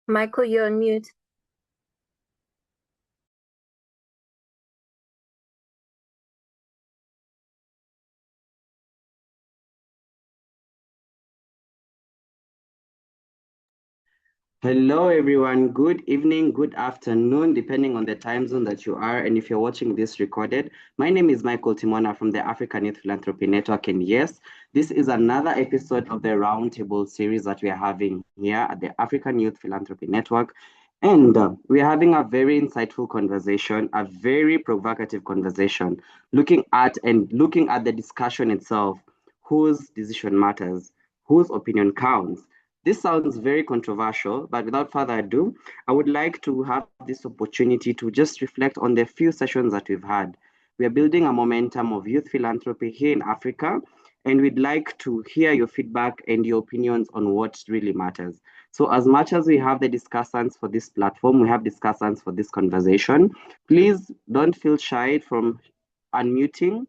Michael, you're on mute. Hello, everyone. Good evening, good afternoon, depending on the time zone that you are. And if you're watching this recorded, my name is Michael Timona from the African Youth Philanthropy Network. And yes, this is another episode of the Roundtable series that we are having here at the African Youth Philanthropy Network. And we are having a very insightful conversation, a very provocative conversation, looking at the discussion itself, whose decision matters, whose opinion counts. This sounds very controversial, but without further ado, I would like to have this opportunity to just reflect on the few sessions that we've had. We are building a momentum of youth philanthropy here in Africa, and we'd like to hear your feedback and your opinions on what really matters. So, as much as we have the discussants for this platform, we have discussants for this conversation. Please don't feel shy from unmuting,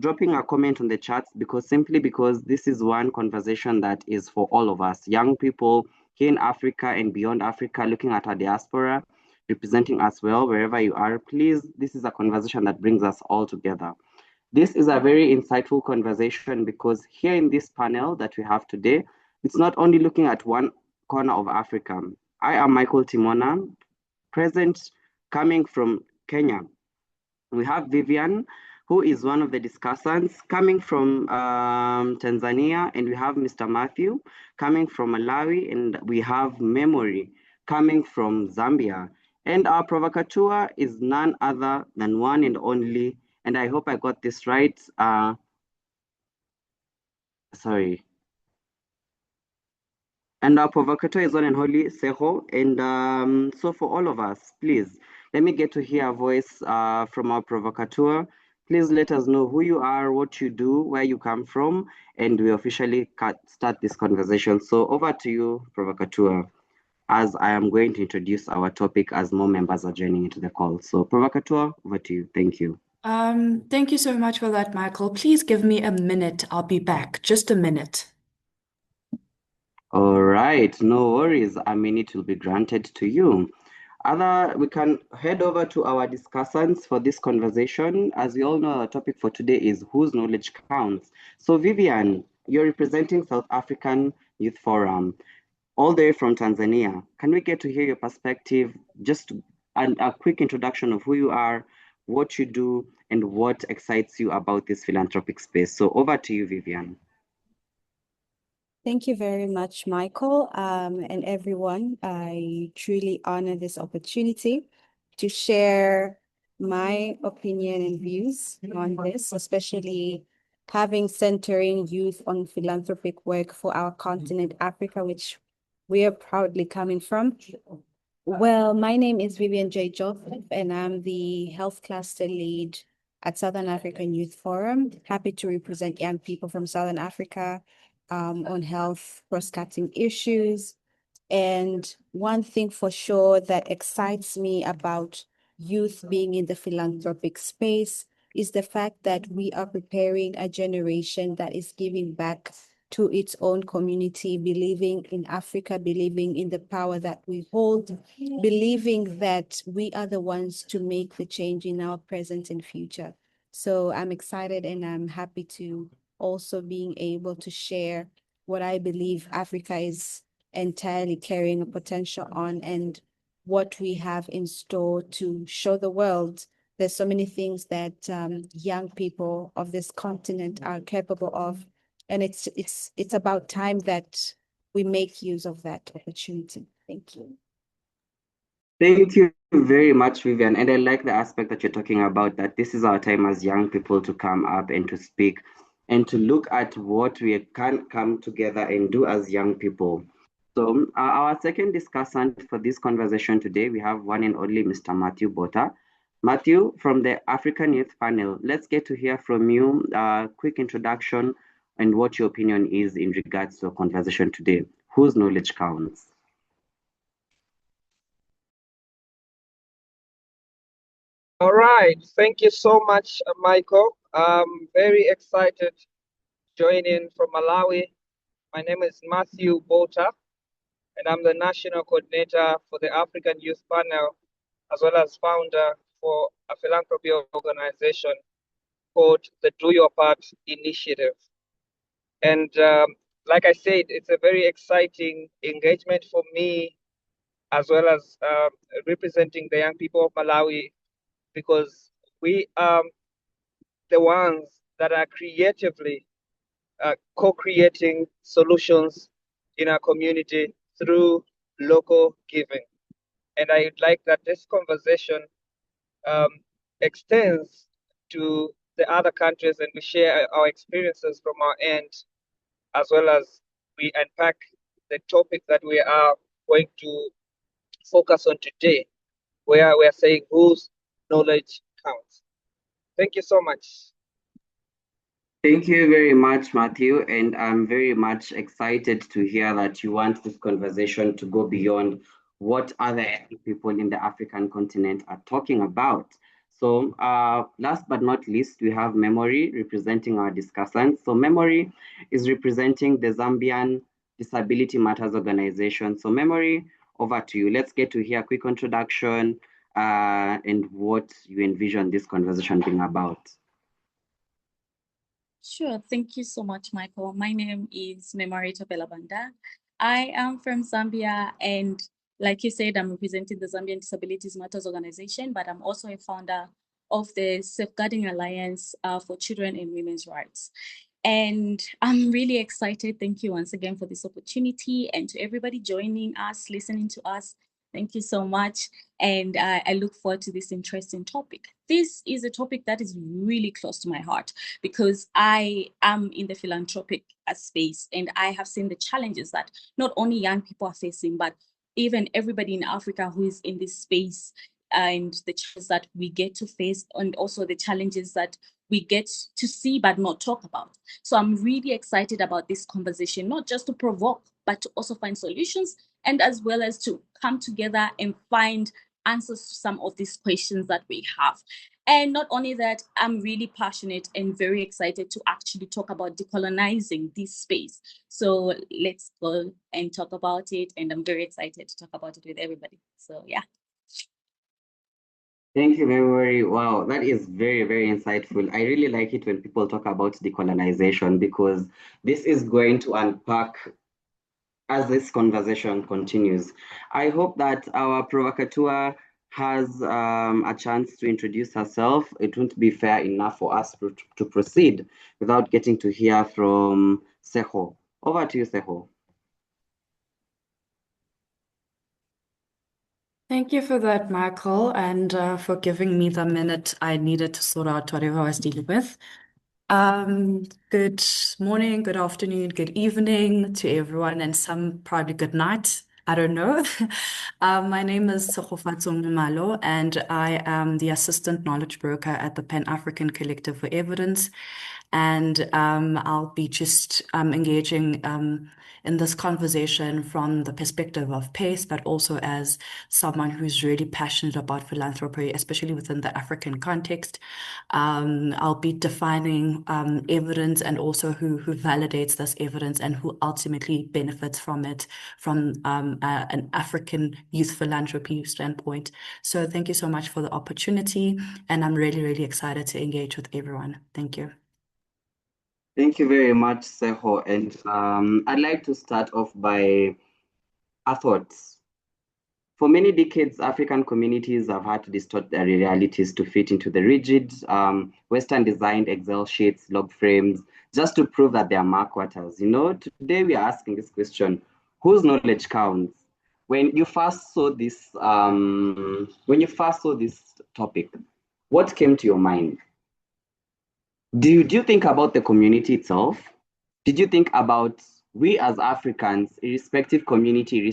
dropping a comment on the chats, because this is one conversation that is for all of us, young people here in Africa and beyond Africa, looking at our diaspora, representing us well wherever you are. Please, this is a conversation that brings us all together. This is a very insightful conversation because here in this panel that we have today, it's not only looking at one corner of Africa. I am Michael Timona, present coming from Kenya. We have Vivian, who is one of the discussants coming from Tanzania, and we have Mr. Matthew coming from Malawi, and we have Memory coming from Zambia. And our provocateur is none other than one and only, and I hope I got this right. Sorry. And our provocateur is one and only Seho. And so for all of us, please, let me get to hear a voice from our provocateur. Please let us know who you are, what you do, where you come from, and we officially start this conversation. So over to you, provocateur, as I am going to introduce our topic as more members are joining into the call. So provocateur, over to you. Thank you. Thank you so much for that, Michael. Please give me a minute. I'll be back. Just a minute. All right, no worries. A minute will be granted to you. We can head over to our discussants for this conversation. As we all know, our topic for today is whose knowledge counts. So, Vivian, you're representing South African Youth Forum, all the way from Tanzania. Can we get to hear your perspective? Just a quick introduction of who you are, what you do, and what excites you about this philanthropic space. So, over to you, Vivian. Thank you very much, Michael, and everyone. I truly honor this opportunity to share my opinion and views on this, especially having centering youth on philanthropic work for our continent, Africa, which we are proudly coming from. Well, my name is Vivian J. Joseph, and I'm the health cluster lead at Southern African Youth Forum. Happy to represent young people from Southern Africa on health cross-cutting issues. And one thing for sure that excites me about youth being in the philanthropic space is the fact that we are preparing a generation that is giving back to its own community, believing in Africa, believing in the power that we hold, believing that we are the ones to make the change in our present and future. So I'm excited and I'm happy to also being able to share what I believe Africa is entirely carrying a potential on and what we have in store to show the world. There's so many things that young people of this continent are capable of, and it's about time that we make use of that opportunity. Thank you. Thank you very much, Vivian. And I like the aspect that you're talking about, that this is our time as young people to come up and to speak and to look at what we can come together and do as young people. So, our second discussant for this conversation today, we have one and only Mr. Matthew Bota. Matthew, from the African Youth Panel, let's get to hear from you a quick introduction and what your opinion is in regards to our conversation today. Whose knowledge counts? All right. Thank you so much, Michael. I'm very excited joining from Malawi. My name is Matthew Bota, and I'm the National Coordinator for the African Youth Panel, as well as founder for a philanthropy organization called the Do Your Part Initiative. And like I said, it's a very exciting engagement for me, as well as representing the young people of Malawi, because we are the ones that are creatively co-creating solutions in our community through local giving. And I'd like that this conversation extends to the other countries, and we share our experiences from our end, as well as we unpack the topic that we are going to focus on today, where we are saying whose knowledge counts. Thank you so much. Thank you very much, Matthew. And I'm very much excited to hear that you want this conversation to go beyond what other people in the African continent are talking about. So last but not least, we have Memory representing our discussants. So Memory is representing the Zambian Disability Matters Organization. So Memory, over to you. Let's get to hear a quick introduction and what you envision this conversation being about. Sure. Thank you so much, Michael. My name is Memory Banda. I am from Zambia, and like you said, I'm representing the Zambian Disabilities Matters Organization, but I'm also a founder of the Safeguarding Alliance for Children and Women's Rights. And I'm really excited. Thank you once again for this opportunity, and to everybody joining us, listening to us. Thank you so much. And I look forward to this interesting topic. This is a topic that is really close to my heart because I am in the philanthropic space, and I have seen the challenges that not only young people are facing, but even everybody in Africa who is in this space, and the challenges that we get to face, and also the challenges that we get to see but not talk about. So I'm really excited about this conversation, not just to provoke, but to also find solutions, and as well as to come together and find answers to some of these questions that we have. And not only that, I'm really passionate and very excited to actually talk about decolonizing this space. So let's go and talk about it. And I'm very excited to talk about it with everybody. So yeah. Thank you, Memory. Wow, that is very, very insightful. I really like it when people talk about decolonization because this is going to unpack as this conversation continues. I hope that our Provocateur has a chance to introduce herself. It won't be fair enough for us to proceed without getting to hear from Seho. Over to you, Seho. Thank you for that, Michael, and for giving me the minute I needed to sort out whatever I was dealing with. Good morning, good afternoon, good evening to everyone, and some probably good night. I don't know. My name is Tshegofatso Nxumalo, and I am the Assistant Knowledge Broker at the Pan-African Collective for Evidence. And I'll be just engaging in this conversation from the perspective of PACE, but also as someone who's really passionate about philanthropy, especially within the African context. I'll be defining evidence and also who validates this evidence and who ultimately benefits from it from an African youth philanthropy standpoint. So thank you so much for the opportunity, and I'm really, really excited to engage with everyone. Thank you. Thank you very much, Seho. And I'd like to start off by our thoughts. For many decades, African communities have had to distort their realities to fit into the rigid, Western-designed Excel sheets, log frames, just to prove that they are mark quarters. You know, today we are asking this question: whose knowledge counts? When you first saw this, topic, what came to your mind? Did you think about the community itself? Did you think about we as Africans, irrespective community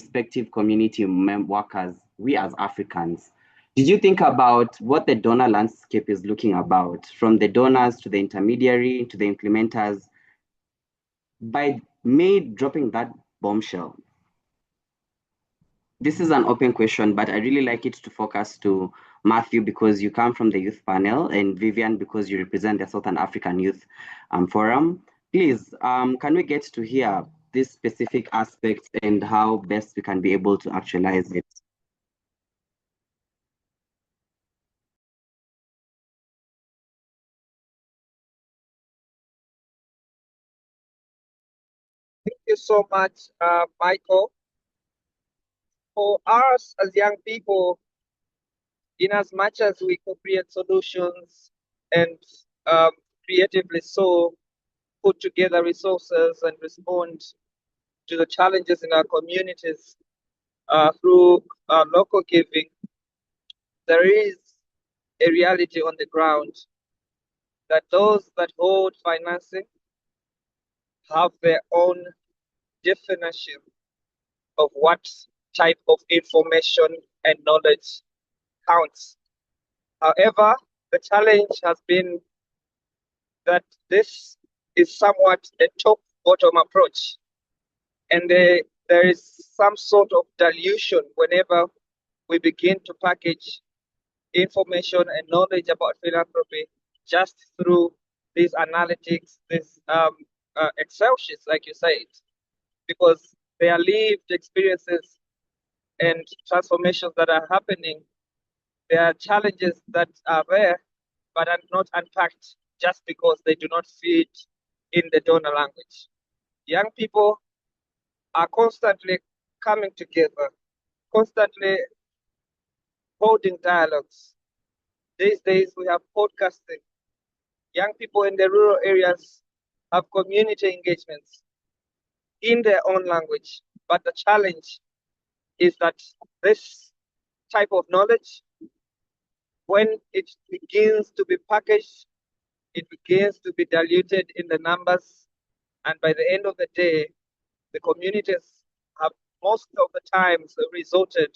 workers, we as Africans? Did you think about what the donor landscape is looking about, from the donors to the intermediary to the implementers? By me dropping that bombshell, this is an open question, but I really like it to focus to Matthew because you come from the youth panel, and Vivian because you represent the Southern African Youth Forum. Please, can we get to hear these specific aspects and how best we can be able to actualize it. Thank you so much, Michael. For us as young people, in as much as we co-create solutions and creatively so put together resources and respond to the challenges in our communities through local giving, there is a reality on the ground that those that hold financing have their own definition of what type of information and knowledge counts. However, the challenge has been that this is somewhat a top-bottom approach, and there is some sort of dilution whenever we begin to package information and knowledge about philanthropy just through these analytics, these Excel sheets, like you said, because they are lived experiences and transformations that are happening. There are challenges that are there, but are not unpacked just because they do not fit in the donor language. Young people are constantly coming together, constantly holding dialogues. These days we have podcasting. Young people in the rural areas have community engagements in their own language. But the challenge is that this type of knowledge, when it begins to be packaged, it begins to be diluted in the numbers. And by the end of the day, the communities have most of the times resorted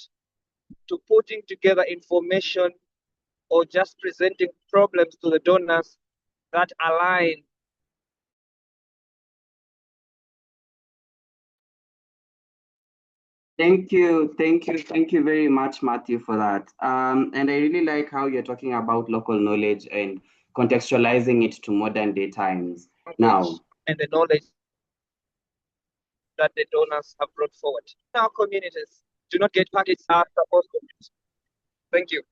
to putting together information or just presenting problems to the donors that align. Thank you very much, Matthew, for that. And I really like how you're talking about local knowledge and contextualizing it to modern day times. Now, And the knowledge that the donors have brought forward. Our communities do not get packaged as supposed to. Thank you.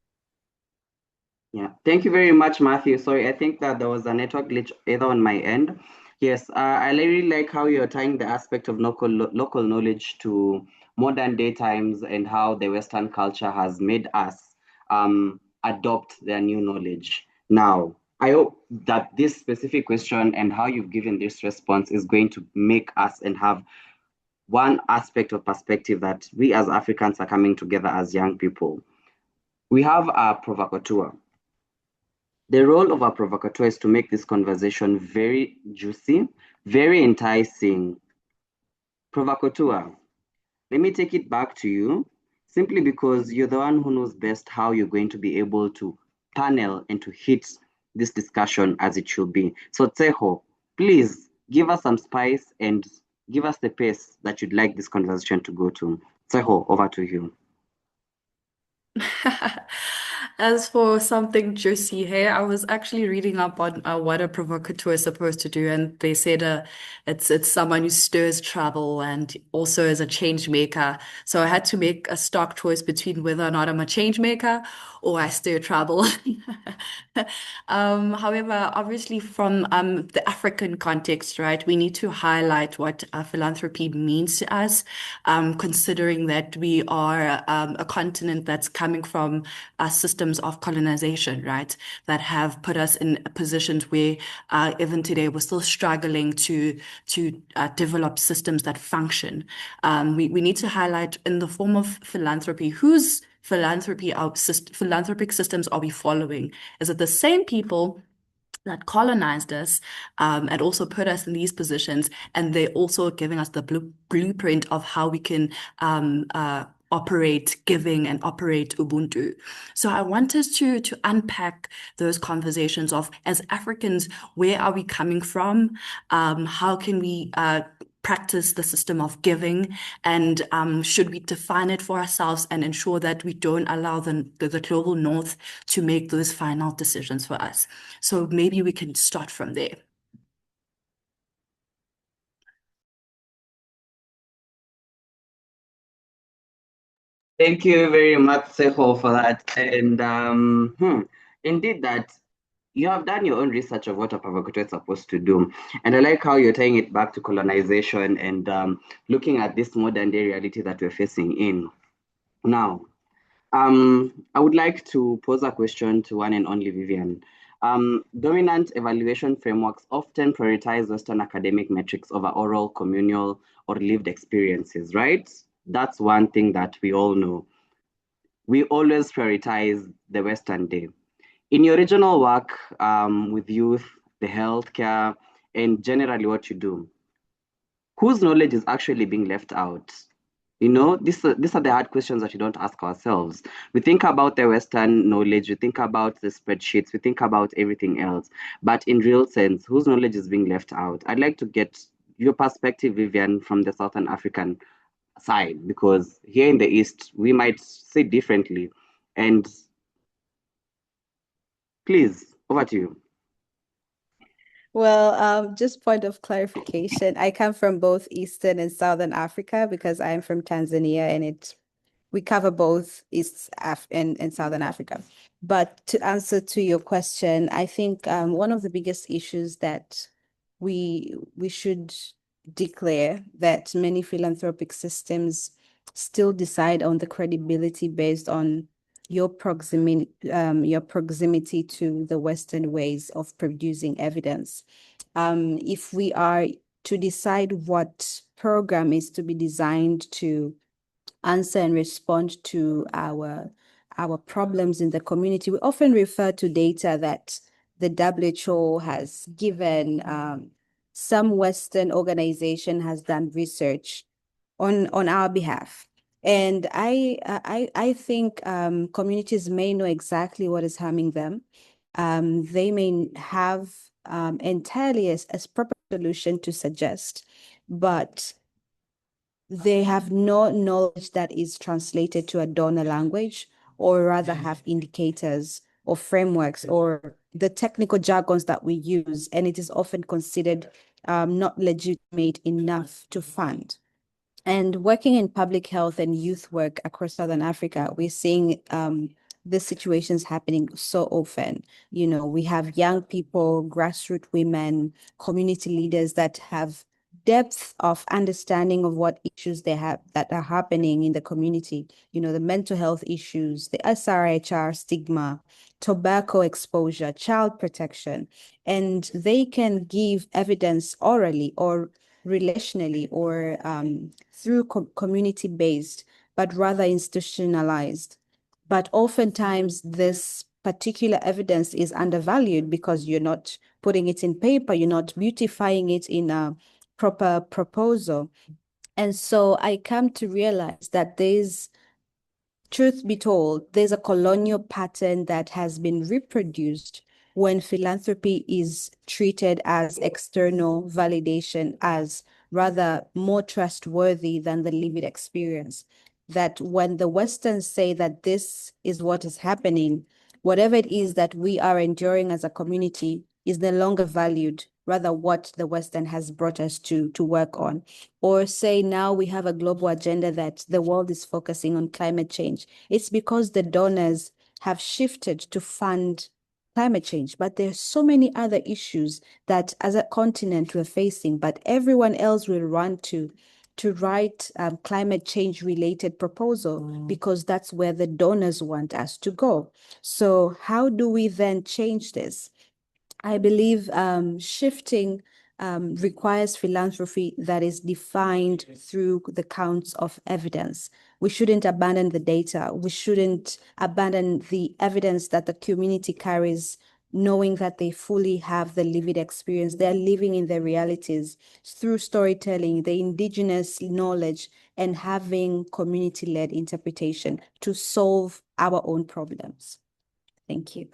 yeah, thank you very much, Matthew. Sorry, I think that there was a network glitch either on my end. Yes, I really like how you're tying the aspect of local knowledge to modern day times and how the Western culture has made us adopt their new knowledge. Now, I hope that this specific question and how you've given this response is going to make us and have one aspect of perspective that we as Africans are coming together as young people. We have a provocateur. The role of a provocateur is to make this conversation very juicy, very enticing. Provocateur, let me take it back to you simply because you're the one who knows best how you're going to be able to panel and to hit this discussion as it should be. So Tseho, please give us some spice and give us the pace that you'd like this conversation to go to. Tseho, over to you. As for something juicy, hey, I was actually reading up on what a provocateur is supposed to do, and they said it's someone who stirs trouble and also is a change maker. So I had to make a stark choice between whether or not I'm a change maker or I stir trouble. However, obviously from the African context, right, we need to highlight what philanthropy means to us, considering that we are a continent that's coming from systems of colonization, right, that have put us in positions where even today we're still struggling to develop systems that function. We need to highlight in the form of philanthropy whose philanthropic systems are we following? Is it the same people that colonized us and also put us in these positions, and they're also giving us the blueprint of how we can operate giving and operate Ubuntu. So I wanted to unpack those conversations of, as Africans, where are we coming from? How can we practice the system of giving, and should we define it for ourselves and ensure that we don't allow the global north to make those final decisions for us? So maybe we can start from there. Thank you very much, Seho, for that. And indeed, that you have done your own research of what a provocateur is supposed to do. And I like how you're tying it back to colonization and looking at this modern day reality that we're facing in. Now, I would like to pose a question to one and only Vivian. Dominant evaluation frameworks often prioritize Western academic metrics over oral, communal, or lived experiences, right? That's one thing that we all know. We always prioritize the Western day. In your original work with youth, the healthcare, and generally what you do, whose knowledge is actually being left out? You know, these are the hard questions that we don't ask ourselves. We think about the Western knowledge, we think about the spreadsheets, we think about everything else. But in real sense, whose knowledge is being left out? I'd like to get your perspective, Vivian, from the Southern African side, because here in the East, we might see differently. And please, over to you. Well, just point of clarification, I come from both Eastern and Southern Africa because I'm from Tanzania and we cover both and Southern Africa. But to answer to your question, I think one of the biggest issues that we should declare that many philanthropic systems still decide on the credibility based on your proximity to the Western ways of producing evidence. If we are to decide what program is to be designed to answer and respond to our problems in the community, we often refer to data that the WHO has given. Some Western organization has done research on our behalf. And I think communities may know exactly what is harming them. They may have entirely as proper solution to suggest, but they have no knowledge that is translated to a donor language, or rather have indicators or frameworks or the technical jargons that we use, and it is often considered not legitimate enough to fund. And working in public health and youth work across Southern Africa, we're seeing these situations happening so often. You know, we have young people, grassroots women, community leaders that have depth of understanding of what issues they have that are happening in the community. You know, the mental health issues, the SRHR stigma, tobacco exposure, child protection, and they can give evidence orally or relationally or through community-based, but rather institutionalized. But oftentimes this particular evidence is undervalued because you're not putting it in paper, you're not beautifying it in a proper proposal. And so I come to realize that truth be told, there's a colonial pattern that has been reproduced when philanthropy is treated as external validation, as rather more trustworthy than the lived experience. That when the Westerns say that this is what is happening, whatever it is that we are enduring as a community is no longer valued, rather what the Western has brought us to work on. Or say now we have a global agenda that the world is focusing on climate change. It's because the donors have shifted to fund climate change, but there's so many other issues that as a continent we're facing, but everyone else will run to write climate change related proposal because that's where the donors want us to go. So how do we then change this? I believe shifting requires philanthropy that is defined through the counts of evidence. We shouldn't abandon the data. We shouldn't abandon the evidence that the community carries, knowing that they fully have the lived experience. They're living in their realities through storytelling, the indigenous knowledge, and having community-led interpretation to solve our own problems. Thank you.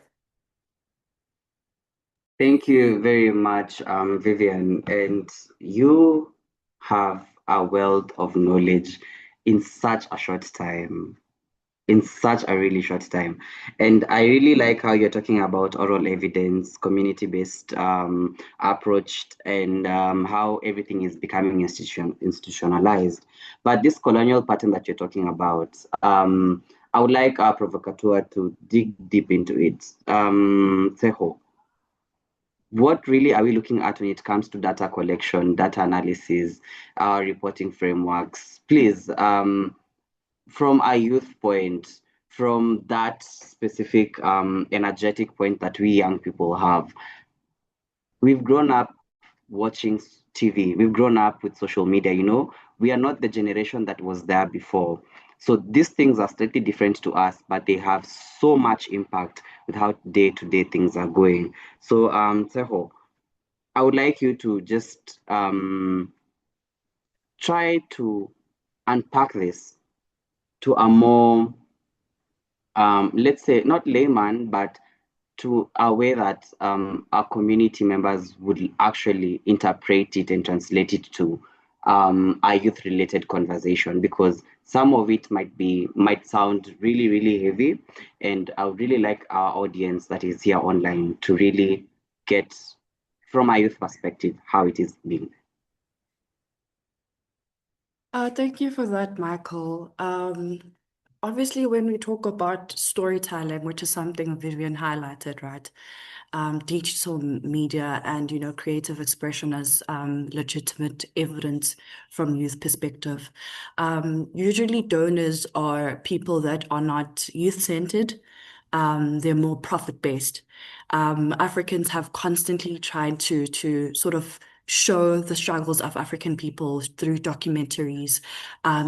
Thank you very much, Vivian. And you have a wealth of knowledge in such a short time. in such a really short time. And I really like how you're talking about oral evidence, community-based approach, and how everything is becoming institutionalized. But this colonial pattern that you're talking about, I would like our Provocateur to dig deep into it. Tseho, what really are we looking at when it comes to data collection, data analysis, reporting frameworks? Please, from a youth point, from that specific energetic point that we young people have, we've grown up watching TV, we've grown up with social media, we are not the generation that was there before. So these things are slightly different to us, but they have so much impact with how day-to-day things are going. So, Tseho, I would like you to just try to unpack this to a more let's say not layman, but to a way that our community members would actually interpret it and translate it to a youth-related conversation, because some of it might sound really, really heavy, and I would really like our audience that is here online to really get from a youth perspective how it is being. Thank you for that, Michael. Obviously, when we talk about storytelling, which is something Vivian highlighted, right? Digital media and, creative expression as legitimate evidence from youth perspective. Usually donors are people that are not youth-centered. They're more profit-based. Africans have constantly tried to sort of show the struggles of African people through documentaries,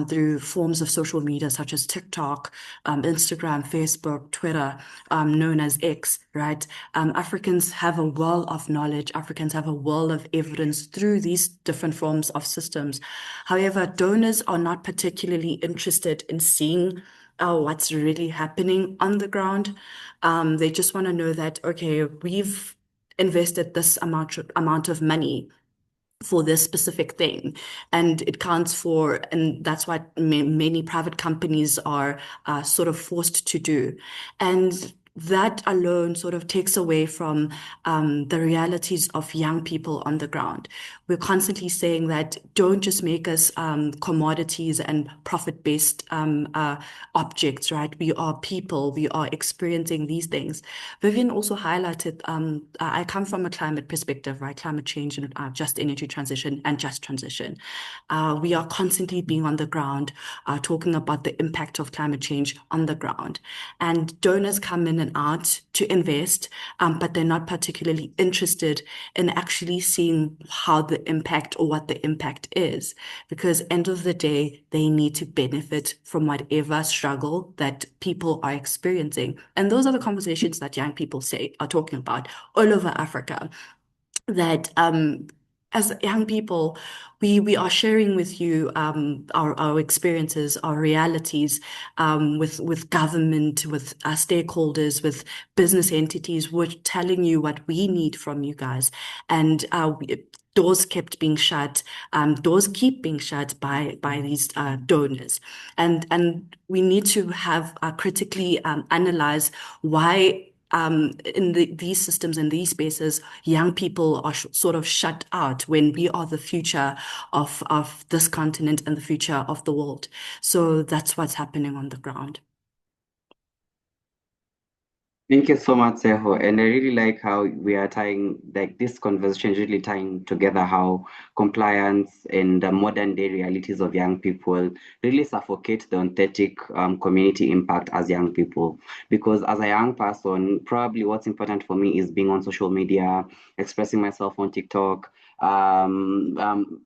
through forms of social media such as TikTok, Instagram, Facebook, Twitter, known as X, right? Africans have a well of knowledge. Africans have a well of evidence through these different forms of systems. However, donors are not particularly interested in seeing what's really happening on the ground. They just want to know that, okay, we've invested this amount of money for this specific thing, and it counts for, and that's what many private companies are sort of forced to do. And that alone sort of takes away from the realities of young people on the ground. We're constantly saying that don't just make us commodities and profit-based objects, right? We are people, we are experiencing these things. Vivian also highlighted, I come from a climate perspective, right? Climate change and just energy transition and just transition. We are constantly being on the ground, talking about the impact of climate change on the ground. And donors come in and out to invest, but they're not particularly interested in actually seeing how the impact or what the impact is, because end of the day, they need to benefit from whatever struggle that people are experiencing. And those are the conversations that young people are talking about all over Africa, that as young people, we are sharing with you our experiences, our realities, with government, with our stakeholders, with business entities. We're telling you what we need from you guys, and doors kept being shut. Doors keep being shut by these donors, and we need to have critically analyze why. In these systems, in these spaces, young people are sort of shut out when we are the future of this continent and the future of the world. So that's what's happening on the ground. Thank you so much, Seho. And I really like how we are tying, like this conversation is really tying together how compliance and the modern day realities of young people really suffocate the authentic community impact as young people. Because as a young person, probably what's important for me is being on social media, expressing myself on TikTok,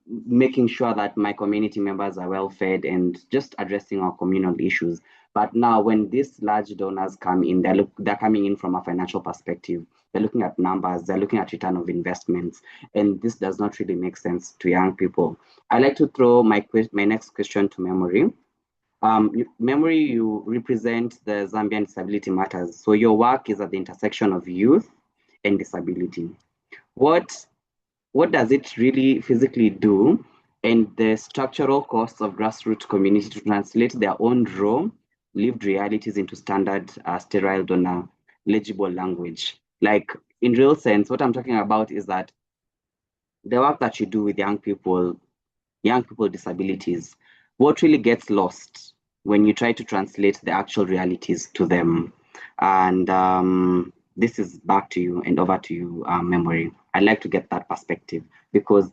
making sure that my community members are well fed and just addressing our communal issues. But now, when these large donors come in, they're coming in from a financial perspective. They're looking at numbers, they're looking at return of investments, and this does not really make sense to young people. I'd like to throw my next question to Memory. Memory, you represent the Zambian Disability Matters. So your work is at the intersection of youth and disability. What does it really physically do, and the structural costs of grassroots community to translate their own role lived realities into standard, sterile donor legible language. Like in real sense, what I'm talking about is that the work that you do with young people with disabilities, what really gets lost when you try to translate the actual realities to them. And this is back to you and over to you, Memory. I'd like to get that perspective because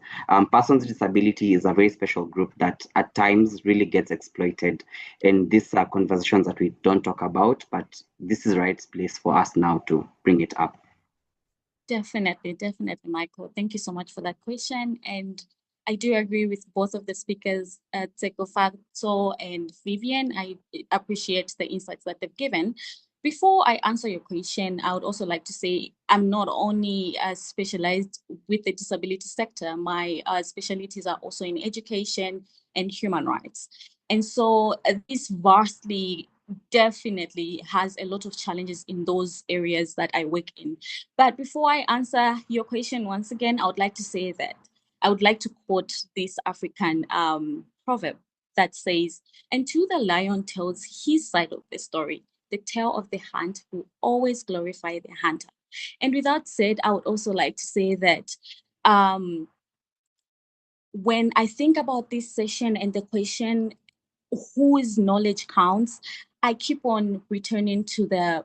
persons with disability is a very special group that at times really gets exploited. And these are conversations that we don't talk about, but this is the right place for us now to bring it up. Definitely, Michael. Thank you so much for that question. And I do agree with both of the speakers, Tshegofatso and Vivian. I appreciate the insights that they've given. Before I answer your question, I would also like to say I'm not only specialized with the disability sector, my specialties are also in education and human rights. And so this vastly definitely has a lot of challenges in those areas that I work in. But before I answer your question once again, I would like to say that I would like to quote this African proverb that says, "And to the lion tells his side of the story, the tale of the hunt will always glorify the hunter." And with that said, I would also like to say that when I think about this session and the question, whose knowledge counts, I keep on returning to the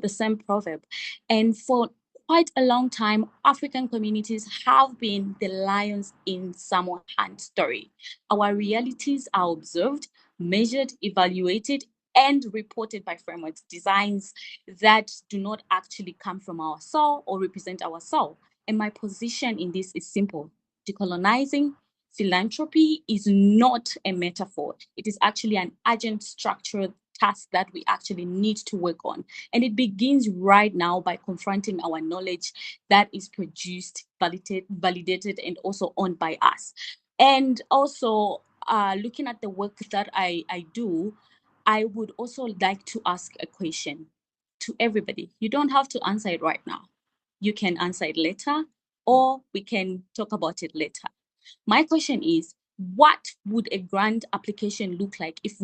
same proverb. And for quite a long time, African communities have been the lions in someone's hunt story. Our realities are observed, measured, evaluated, and reported by frameworks, designs that do not actually come from our soul or represent our soul. And my position in this is simple: decolonizing philanthropy is not a metaphor. It is actually an urgent structural task that we actually need to work on. And it begins right now by confronting our knowledge that is produced, validated, and also owned by us. And also, looking at the work that I do, I would also like to ask a question to everybody. You don't have to answer it right now. You can answer it later, or we can talk about it later. My question is, what would a grant application look like if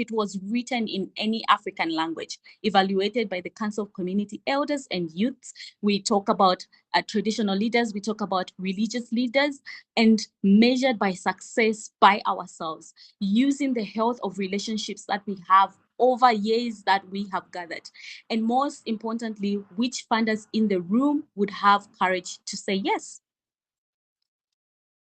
it was written in any African language, evaluated by the Council of Community Elders and Youths? We talk about traditional leaders, we talk about religious leaders, and measured by success by ourselves, using the health of relationships that we have over years that we have gathered. And most importantly, which funders in the room would have courage to say yes?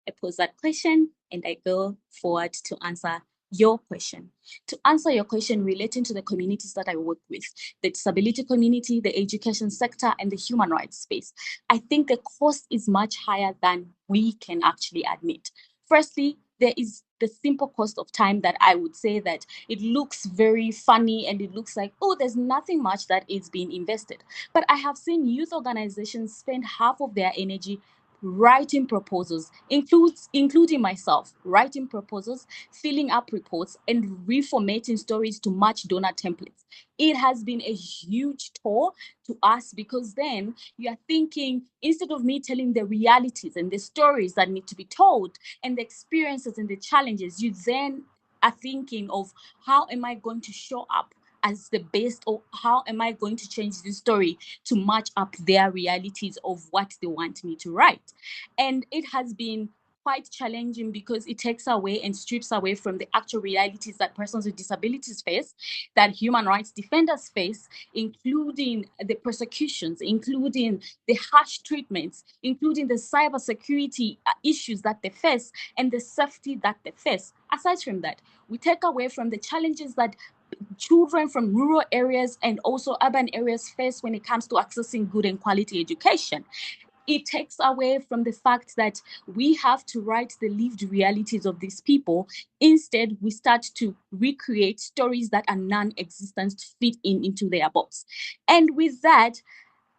I pose that question and I go forward to answer your question. To answer your question relating to the communities that I work with, the disability community, the education sector, and the human rights space, I think the cost is much higher than we can actually admit. Firstly, there is the simple cost of time that I would say that it looks very funny and it looks like, oh, there's nothing much that is being invested. But I have seen youth organizations spend half of their energy writing proposals, including myself, writing proposals, filling up reports, and reformatting stories to match donor templates. It has been a huge toll to us because then you are thinking, instead of me telling the realities and the stories that need to be told and the experiences and the challenges, you then are thinking of how am I going to show up as the best, or how am I going to change this story to match up their realities of what they want me to write. And it has been quite challenging because it takes away and strips away from the actual realities that persons with disabilities face, that human rights defenders face, including the persecutions, including the harsh treatments, including the cybersecurity issues that they face and the safety that they face. Aside from that, we take away from the challenges that children from rural areas and also urban areas face when it comes to accessing good and quality education. It takes away from the fact that we have to write the lived realities of these people. Instead, we start to recreate stories that are non-existent to fit into their box. And with that,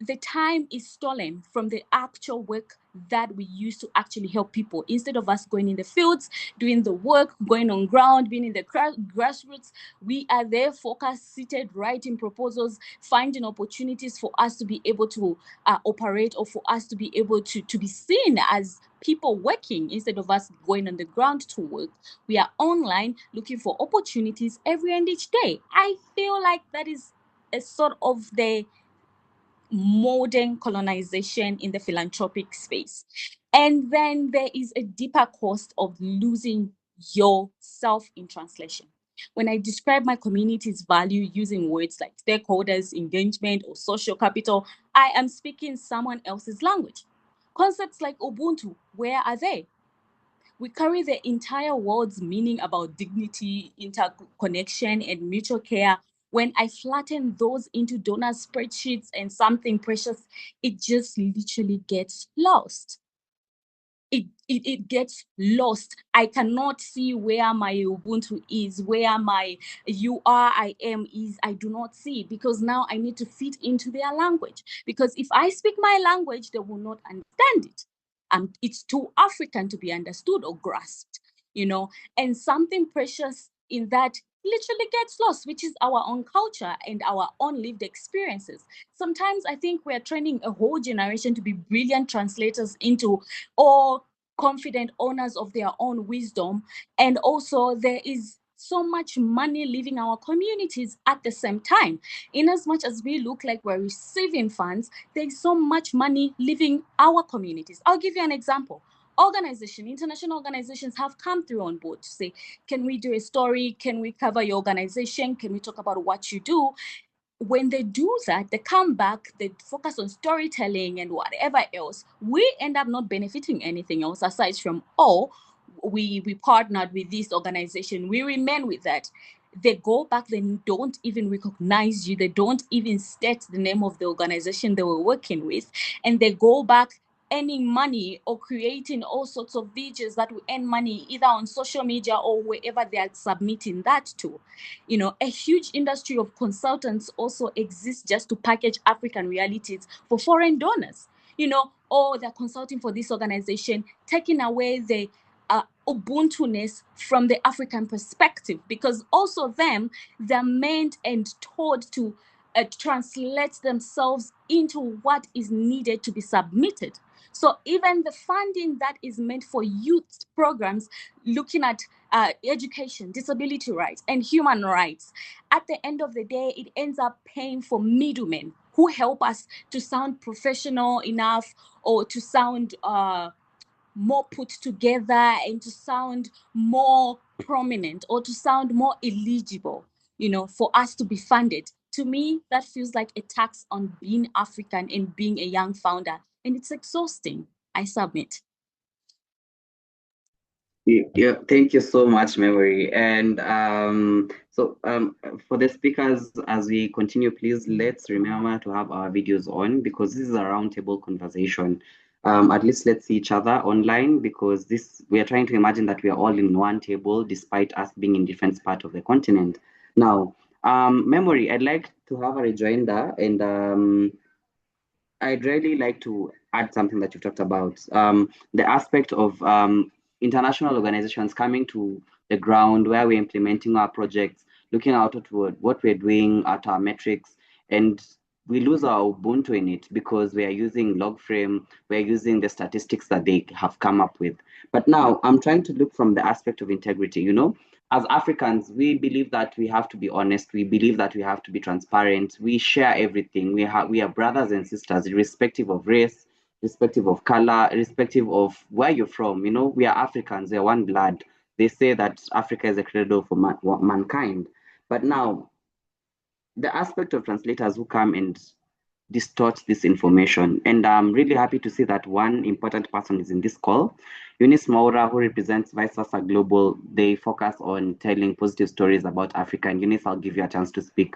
the time is stolen from the actual work that we used to actually help people. Instead of us going in the fields, doing the work, going on ground, being in the grassroots, we are there focused, seated, writing proposals, finding opportunities for us to be able to operate, or for us to be able to be seen as people working. Instead of us going on the ground to work, we are online looking for opportunities every and each day. I feel like that is a sort of the modern colonization in the philanthropic space. And then there is a deeper cost of losing yourself in translation. When I describe my community's value using words like stakeholders, engagement, or social capital, I am speaking someone else's language. Concepts like Ubuntu, where are they? We carry the entire world's meaning about dignity, interconnection, and mutual care. When I flatten those into donor spreadsheets and something precious, it just literally gets lost. It gets lost. I cannot see where my Ubuntu is, where my URIM is. I do not see, because now I need to fit into their language. Because if I speak my language, they will not understand it. It's too African to be understood or grasped, and something precious in that literally gets lost, which is our own culture and our own lived experiences. Sometimes I think we're training a whole generation to be brilliant translators into, or confident owners of their own wisdom. And also there is so much money leaving our communities at the same time. In as much as we look like we're receiving funds, there's so much money leaving our communities. I'll give you an example. International organizations have come through on board to say, can we do a story? Can we cover your organization? Can we talk about what you do? When they do that, they come back, they focus on storytelling and whatever else. We end up not benefiting anything else aside from, we partnered with this organization. We remain with that. They go back, they don't even recognize you. They don't even state the name of the organization they were working with. And they go back earning money or creating all sorts of videos that will earn money either on social media or wherever they are submitting that to. A huge industry of consultants also exists just to package African realities for foreign donors. They're consulting for this organization, taking away the Ubuntu-ness from the African perspective, because also they're meant and taught to translate themselves into what is needed to be submitted. So even the funding that is meant for youth programs looking at education, disability rights, and human rights, at the end of the day, it ends up paying for middlemen who help us to sound professional enough, or to sound more put together, and to sound more prominent, or to sound more eligible, for us to be funded. To me, that feels like a tax on being African and being a young founder, and it's exhausting. I submit. Yeah, thank you so much, Memory. And for the speakers, as we continue, please let's remember to have our videos on, because this is a roundtable conversation. At least let's see each other online, because we are trying to imagine that we are all in one table despite us being in different parts of the continent. Now, Memory, I'd like to have a rejoinder, and I'd really like to add something that you've talked about, the aspect of international organizations coming to the ground where we're implementing our projects, looking out at what we're doing at our metrics, and we lose our Ubuntu in it because we are using Logframe, we're using the statistics that they have come up with. But now I'm trying to look from the aspect of integrity. As Africans, we believe that we have to be honest. We believe that we have to be transparent. We share everything. We are brothers and sisters, irrespective of race, irrespective of color, irrespective of where you're from. We are Africans. We are one blood. They say that Africa is a cradle for mankind. But now, the aspect of translators who come and distort this information. And I'm really happy to see that one important person is in this call. Eunice Maura, who represents Vice Versa Global, they focus on telling positive stories about Africa. And Eunice, I'll give you a chance to speak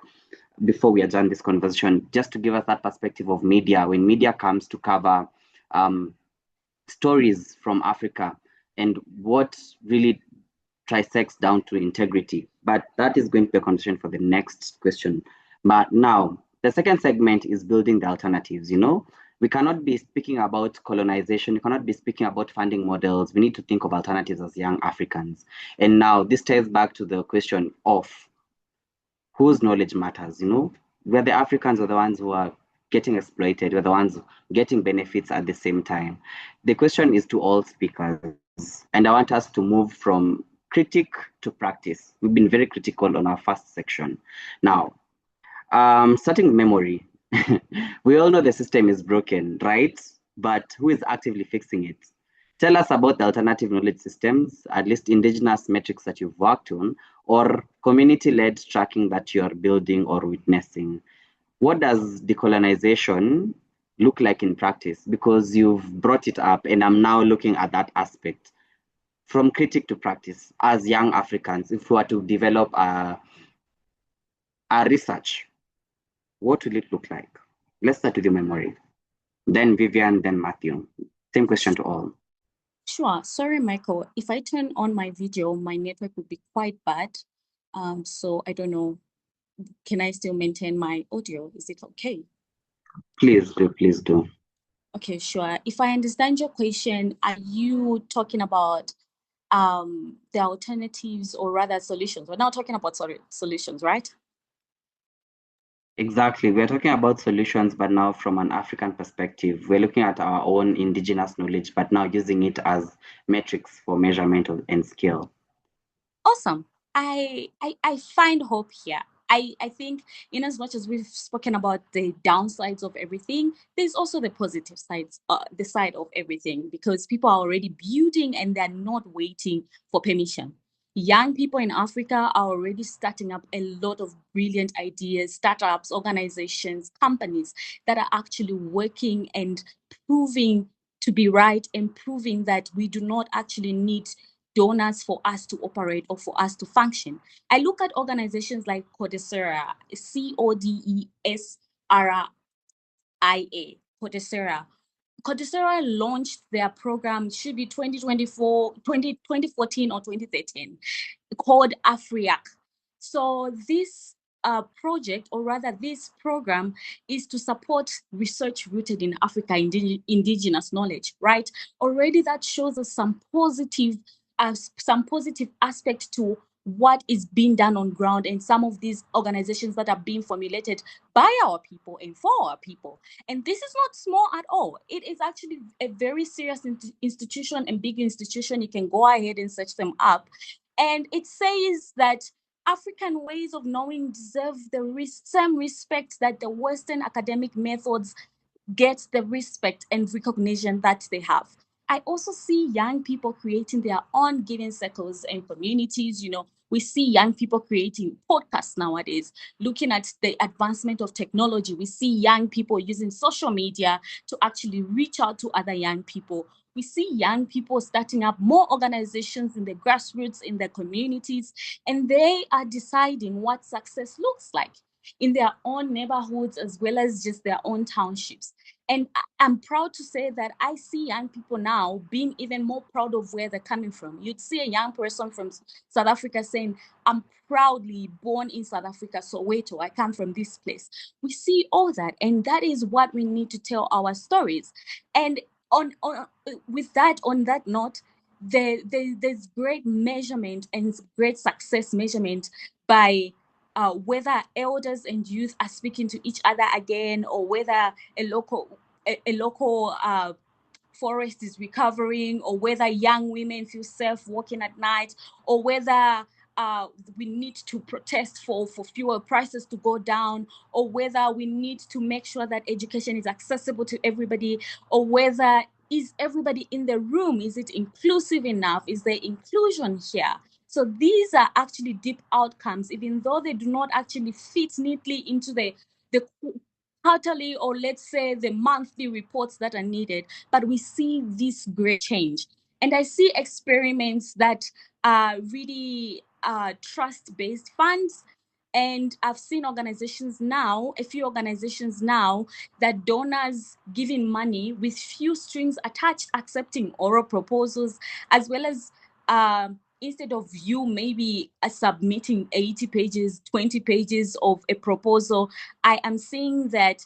before we adjourn this conversation, just to give us that perspective of media, when media comes to cover stories from Africa and what really trisects down to integrity. But that is going to be a conversation for the next question. But now, The second segment is building the alternatives, We cannot be speaking about colonization. We cannot be speaking about funding models. We need to think of alternatives as young Africans. And now this ties back to the question of whose knowledge matters, We're the Africans are the ones who are getting exploited. We're the ones getting benefits at the same time. The question is to all speakers, and I want us to move from critic to practice. We've been very critical on our first section. Now, starting with memory. We all know the system is broken, right? But who is actively fixing it? Tell us about the alternative knowledge systems, at least indigenous metrics that you've worked on, or community-led tracking that you're building or witnessing. What does decolonization look like in practice? Because you've brought it up, and I'm now looking at that aspect. From critic to practice, as young Africans, if we were to develop a research, what will it look like? Let's start with your memory. Then Vivian, then Matthew. Same question to all. Sure. Sorry, Michael. If I turn on my video, my network would be quite bad. So I don't know. Can I still maintain my audio? Is it okay? Please do. Okay, sure. If I understand your question, are you talking about the alternatives or rather solutions? We're now talking about solutions, right? Exactly. We're talking about solutions, but now from an African perspective. We're looking at our own indigenous knowledge, but now using it as metrics for measurement and scale. Awesome. I find hope here. I think in as much as we've spoken about the downsides of everything, there's also the positive sides, the side of everything, because people are already building and they're not waiting for permission. Young people in Africa are already starting up a lot of brilliant ideas, startups, organizations, companies that are actually working and proving to be right and proving that we do not actually need donors for us to operate or for us to function. I look at organizations like Codesera, Codesria, Codesera. Codesera launched their program, should be 2014 or 2013, called AFRIAC. So this project, or rather this program, is to support research rooted in Africa indigenous knowledge, right? Already that shows us some positive aspect to what is being done on ground and some of these organizations that are being formulated by our people and for our people. And this is not small at all. It is actually a very serious institution and big institution. You can go ahead and search them up. And it says that African ways of knowing deserve the same respect that the Western academic methods get the respect and recognition that they have. I also see young people creating their own giving circles and communities. We see young people creating podcasts nowadays, looking at the advancement of technology. We see young people using social media to actually reach out to other young people. We see young people starting up more organizations in the grassroots, in their communities, and they are deciding what success looks like in their own neighborhoods as well as just their own townships. And I'm proud to say that I see young people now being even more proud of where they're coming from. You'd see a young person from South Africa saying, I'm proudly born in South Africa, Soweto. I come from this place. We see all that, and that is what we need to tell our stories. And on that note, there's great measurement and great success measurement by whether elders and youth are speaking to each other again, or whether a local forest is recovering, or whether young women feel safe walking at night, or whether we need to protest for fuel prices to go down, or whether we need to make sure that education is accessible to everybody, or whether is everybody in the room, is it inclusive enough, is there inclusion here? So these are actually deep outcomes, even though they do not actually fit neatly into the quarterly, or let's say the monthly reports that are needed, but we see this great change. And I see experiments that are really trust-based funds. And I've seen a few organizations now, that donors giving money with few strings attached, accepting oral proposals, as well as instead of you maybe submitting 80 pages, 20 pages of a proposal, I am seeing that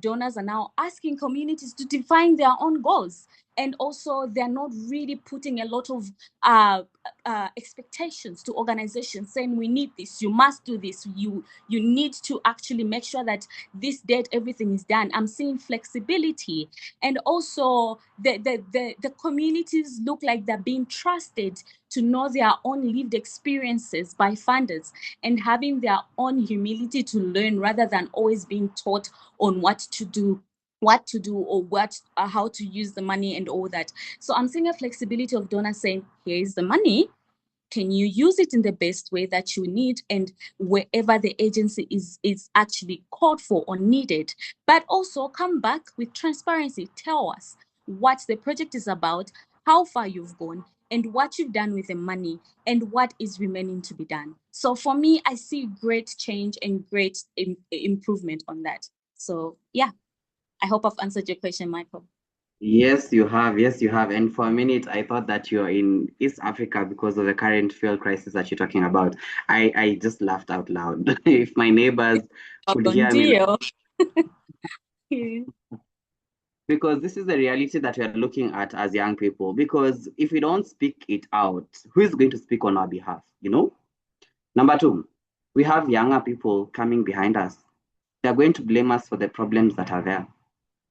donors are now asking communities to define their own goals. And also, they're not really putting a lot of expectations to organizations saying, we need this, you must do this, you need to actually make sure that this date everything is done. I'm seeing flexibility. And also, the communities look like they're being trusted to know their own lived experiences by funders and having their own humility to learn rather than always being taught on what to do or how to use the money and all that. So I'm seeing a flexibility of donors saying, here is the money. Can you use it in the best way that you need and wherever the agency is actually called for or needed? But also come back with transparency. Tell us what the project is about, how far you've gone, and what you've done with the money, and what is remaining to be done. So for me, I see great change and great improvement on that. So yeah. I hope I've answered your question, Michael. Yes, you have. Yes, you have. And for a minute, I thought that you're in East Africa because of the current fuel crisis that you're talking about. I just laughed out loud. If my neighbors could hear me, Deal. because this is the reality that we are looking at as young people. Because if we don't speak it out, who is going to speak on our behalf? You know? Number two, we have younger people coming behind us. They're going to blame us for the problems that are there.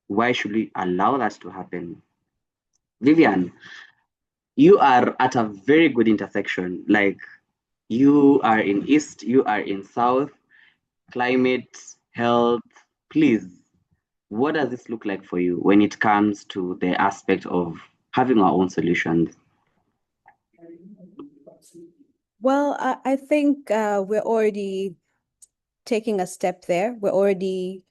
Why should we allow that to happen? Vivian, you are at a very good intersection. Like, you are in East, you are in South, climate, health. Please, what does this look like for you when it comes to the aspect of having our own solutions? Well, I think we're already taking a step there. We're already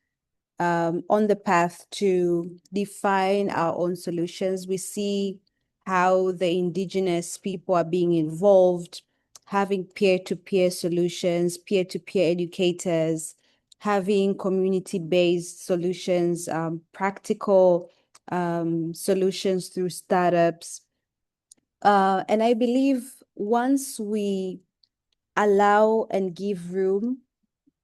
on the path to define our own solutions. We see how the indigenous people are being involved, having peer-to-peer solutions, peer-to-peer educators, having community-based solutions, practical solutions through startups. And I believe once we allow and give room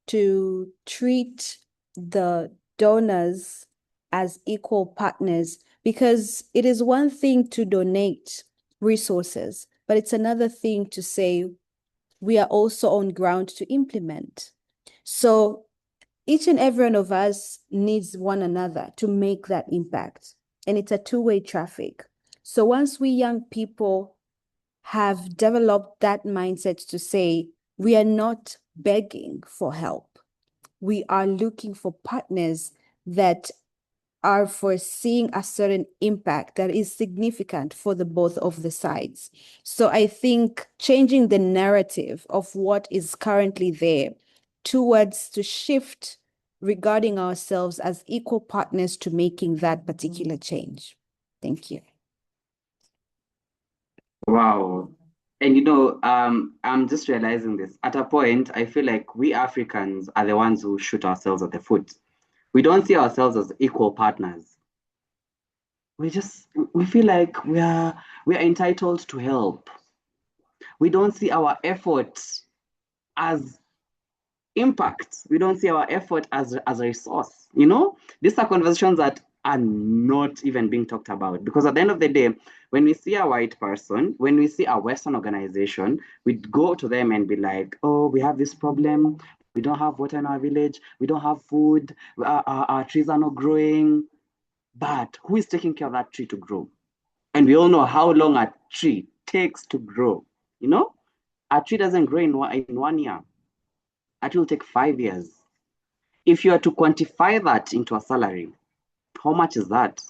to treat the donors as equal partners, because it is one thing to donate resources, but it's another thing to say we are also on ground to implement. So each and every one of us needs one another to make that impact. And it's a two-way traffic. So once we young people have developed that mindset to say, we are not begging for help. We are looking for partners that are foreseeing a certain impact that is significant for the both of the sides. So I think changing the narrative of what is currently there towards to shift regarding ourselves as equal partners to making that particular change. Thank you. Wow. And I'm just realizing this. At a point, I feel like we Africans are the ones who shoot ourselves at the foot. We don't see ourselves as equal partners. We feel like we are entitled to help. We don't see our effort as impact. We don't see our effort as a resource. These are conversations that are not even being talked about, because at the end of the day, when we see a white person, when we see a Western organization, we go to them and be like, oh, we have this problem. We don't have water in our village. We don't have food. Our trees are not growing. But who is taking care of that tree to grow? And we all know how long a tree takes to grow. A tree doesn't grow in 1 year. It will take 5 years. If you are to quantify that into a salary, how much is that?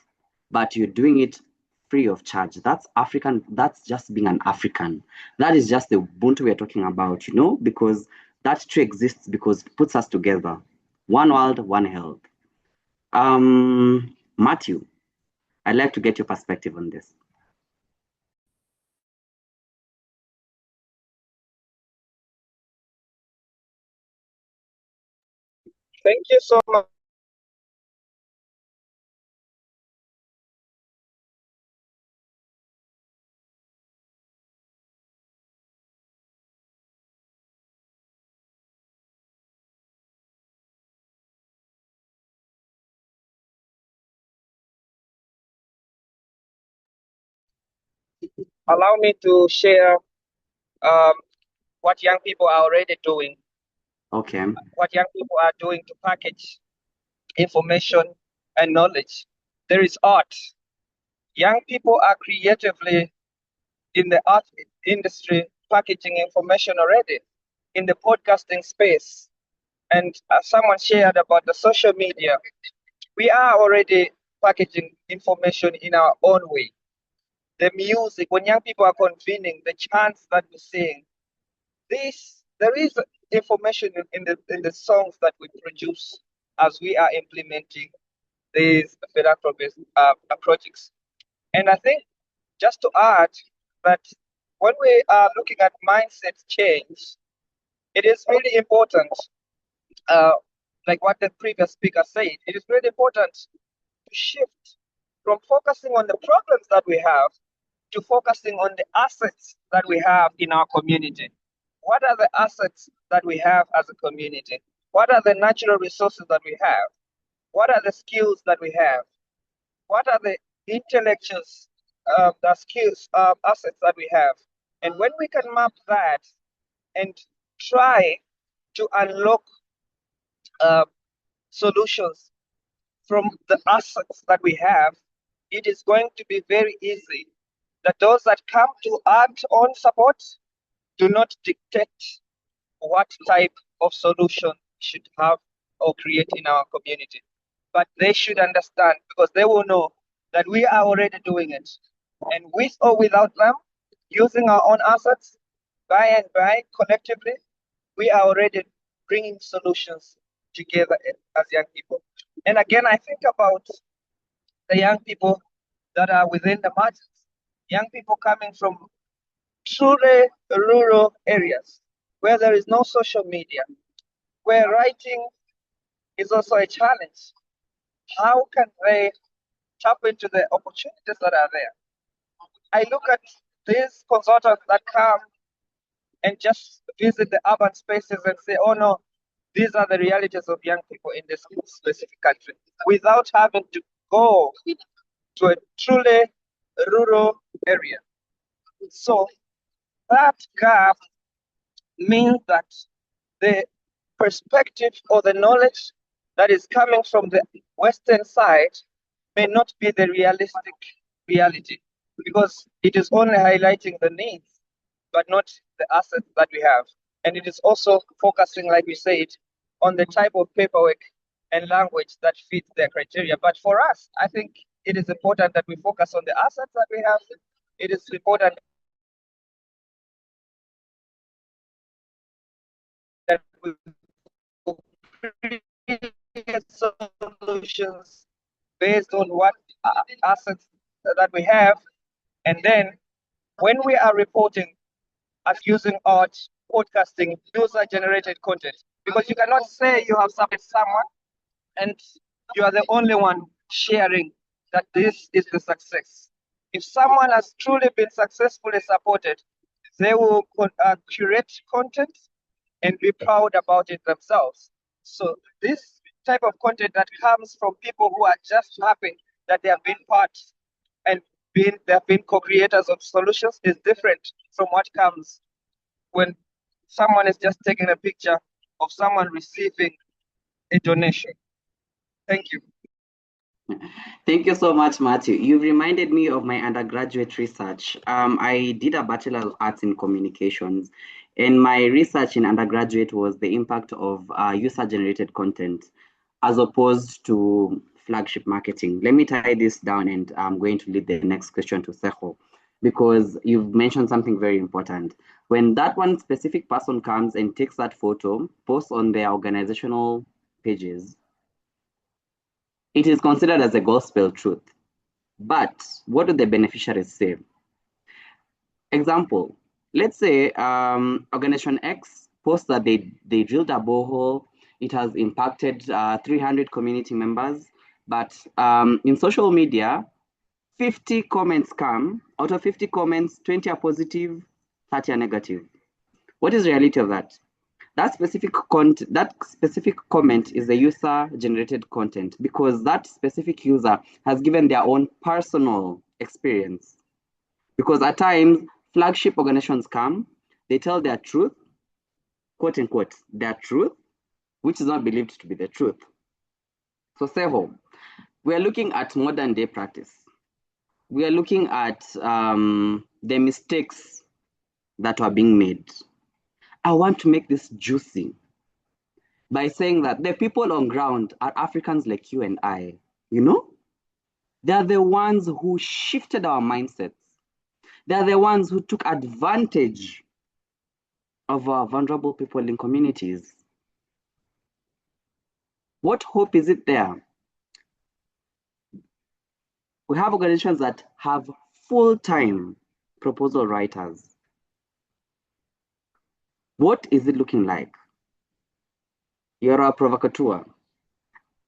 But you're doing it free of charge. That's African. That's just being an African. That is just the Ubuntu we're talking about, because that tree exists because it puts us together. One world, one health. Matthew, I'd like to get your perspective on this. Thank you so much. allow me to share what young people are already doing, Okay. what young people are doing to package information and knowledge. There is art. Young people are creatively in the art industry packaging information already in the podcasting space. And as someone shared about the social media, we are already packaging information in our own way. The music, when young people are convening, the chants that we sing, there is information in the songs that we produce as we are implementing these philanthropy projects. And I think just to add that when we are looking at mindset change, it is really important, uh, like what the previous speaker said, it is really important to shift from focusing on the problems that we have to focusing on the assets that we have in our community. What are the assets that we have as a community? What are the natural resources that we have? What are the skills that we have? What are the intellectuals, the skills, assets that we have? And when we can map that and try to unlock uh, solutions from the assets that we have, it is going to be very easy that those that come to add on support do not dictate what type of solution we should have or create in our community. But they should understand because they will know that we are already doing it. And with or without them, using our own assets, by and by, collectively, we are already bringing solutions together as young people. And again, I think about the young people that are within the margins, young people coming from truly rural areas where there is no social media, where writing is also a challenge. How can they tap into the opportunities that are there? I look at these consultants that come and just visit the urban spaces and say, oh no, these are the realities of young people in this specific country, without having to go to a truly rural area. So that gap means that the perspective or the knowledge that is coming from the Western side may not be the realistic reality because it is only highlighting the needs, but not the assets that we have. And it is also focusing, like we said, on the type of paperwork and language that fits their criteria. But for us, I think it is important that we focus on the assets that we have. It is important that we create solutions based on what assets that we have. And then when we are reporting as using art, podcasting, user-generated content, because you cannot say you have supported someone and you are the only one sharing that this is the success. If someone has truly been successfully supported, they will curate content and be proud about it themselves. So this type of content that comes from people who are just happy that they have been part and they have been co-creators of solutions is different from what comes when someone is just taking a picture of someone receiving a donation. Thank you. Thank you so much, Matthew. You've reminded me of my undergraduate research. I did a Bachelor of Arts in Communications, and my research in undergraduate was the impact of user-generated content as opposed to flagship marketing. Let me tie this down, and I'm going to lead the next question to Seho, because you've mentioned something very important. When that one specific person comes and takes that photo, posts on their organizational pages, it is considered as a gospel truth. But what do the beneficiaries say? Example, let's say organization X posts that they drilled a borehole. It has impacted 300 community members. But in social media, 50 comments come. Out of 50 comments, 20 are positive, 30 are negative. What is the reality of that? That specific comment is the user-generated content because that specific user has given their own personal experience. Because at times, flagship organizations come, they tell their truth, quote unquote, their truth, which is not believed to be the truth. So Seho, we are looking at modern day practice. We are looking at the mistakes that were being made. I want to make this juicy by saying that the people on ground are Africans like you and I, you know? They're the ones who shifted our mindsets. They're the ones who took advantage of our vulnerable people in communities. What hope is it there? We have organizations that have full-time proposal writers. What is it looking like? You're a provocateur.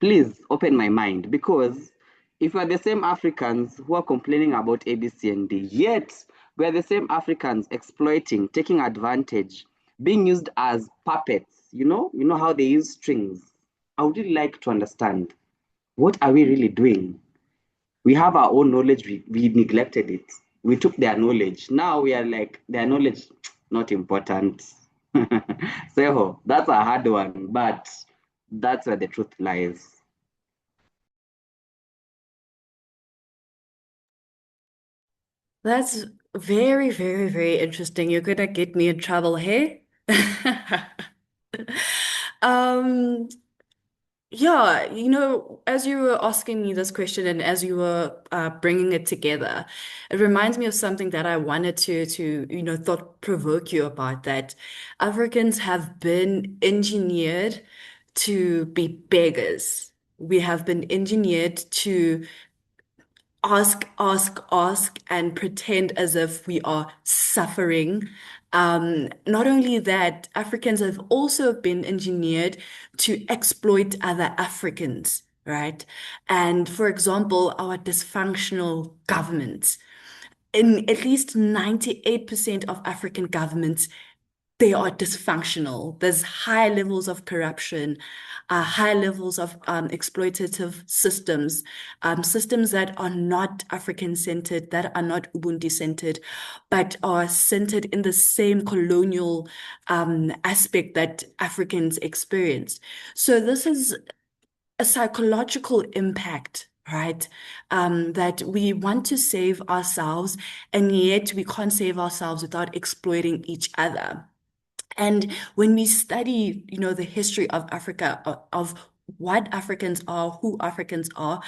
Please open my mind, because if we're the same Africans who are complaining about A, B, C, and D, yet we're the same Africans exploiting, taking advantage, being used as puppets, you know how they use strings. I would really like to understand, what are we really doing? We have our own knowledge, we neglected it. We took their knowledge. Now we are like, their knowledge, not important. So that's a hard one, but that's where the truth lies. That's very, very, very interesting. You're gonna get me in trouble, hey? Um, yeah, as you were asking me this question and as you were bringing it together, it reminds me of something that I wanted to thought provoke you about, that Africans have been engineered to be beggars. We have been engineered to ask, and pretend as if we are suffering. Not only that, Africans have also been engineered to exploit other Africans, right? And for example, our dysfunctional governments. In at least 98% of African governments, they are dysfunctional. There's high levels of corruption, high levels of exploitative systems, systems that are not African-centered, that are not Ubuntu-centered, but are centered in the same colonial aspect that Africans experienced. So this is a psychological impact, right? That we want to save ourselves, and yet we can't save ourselves without exploiting each other. And when we study, the history of Africa, of what Africans are, who Africans are,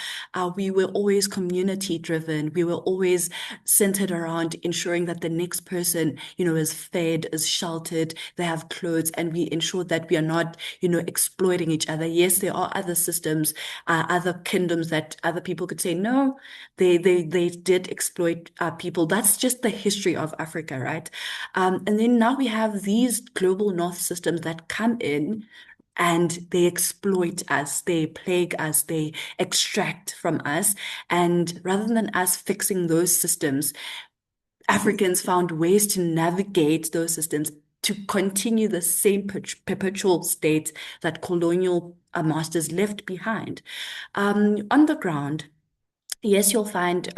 we were always community driven. We were always centered around ensuring that the next person, is fed, is sheltered, they have clothes, and we ensure that we are not, exploiting each other. Yes, there are other systems, other kingdoms that other people could say, no, they did exploit people. That's just the history of Africa, right? And then now we have these global north systems that come in and they exploit us, they plague us, they extract from us. And rather than us fixing those systems, Africans found ways to navigate those systems to continue the same perpetual state that colonial masters left behind. On the ground, yes, you'll find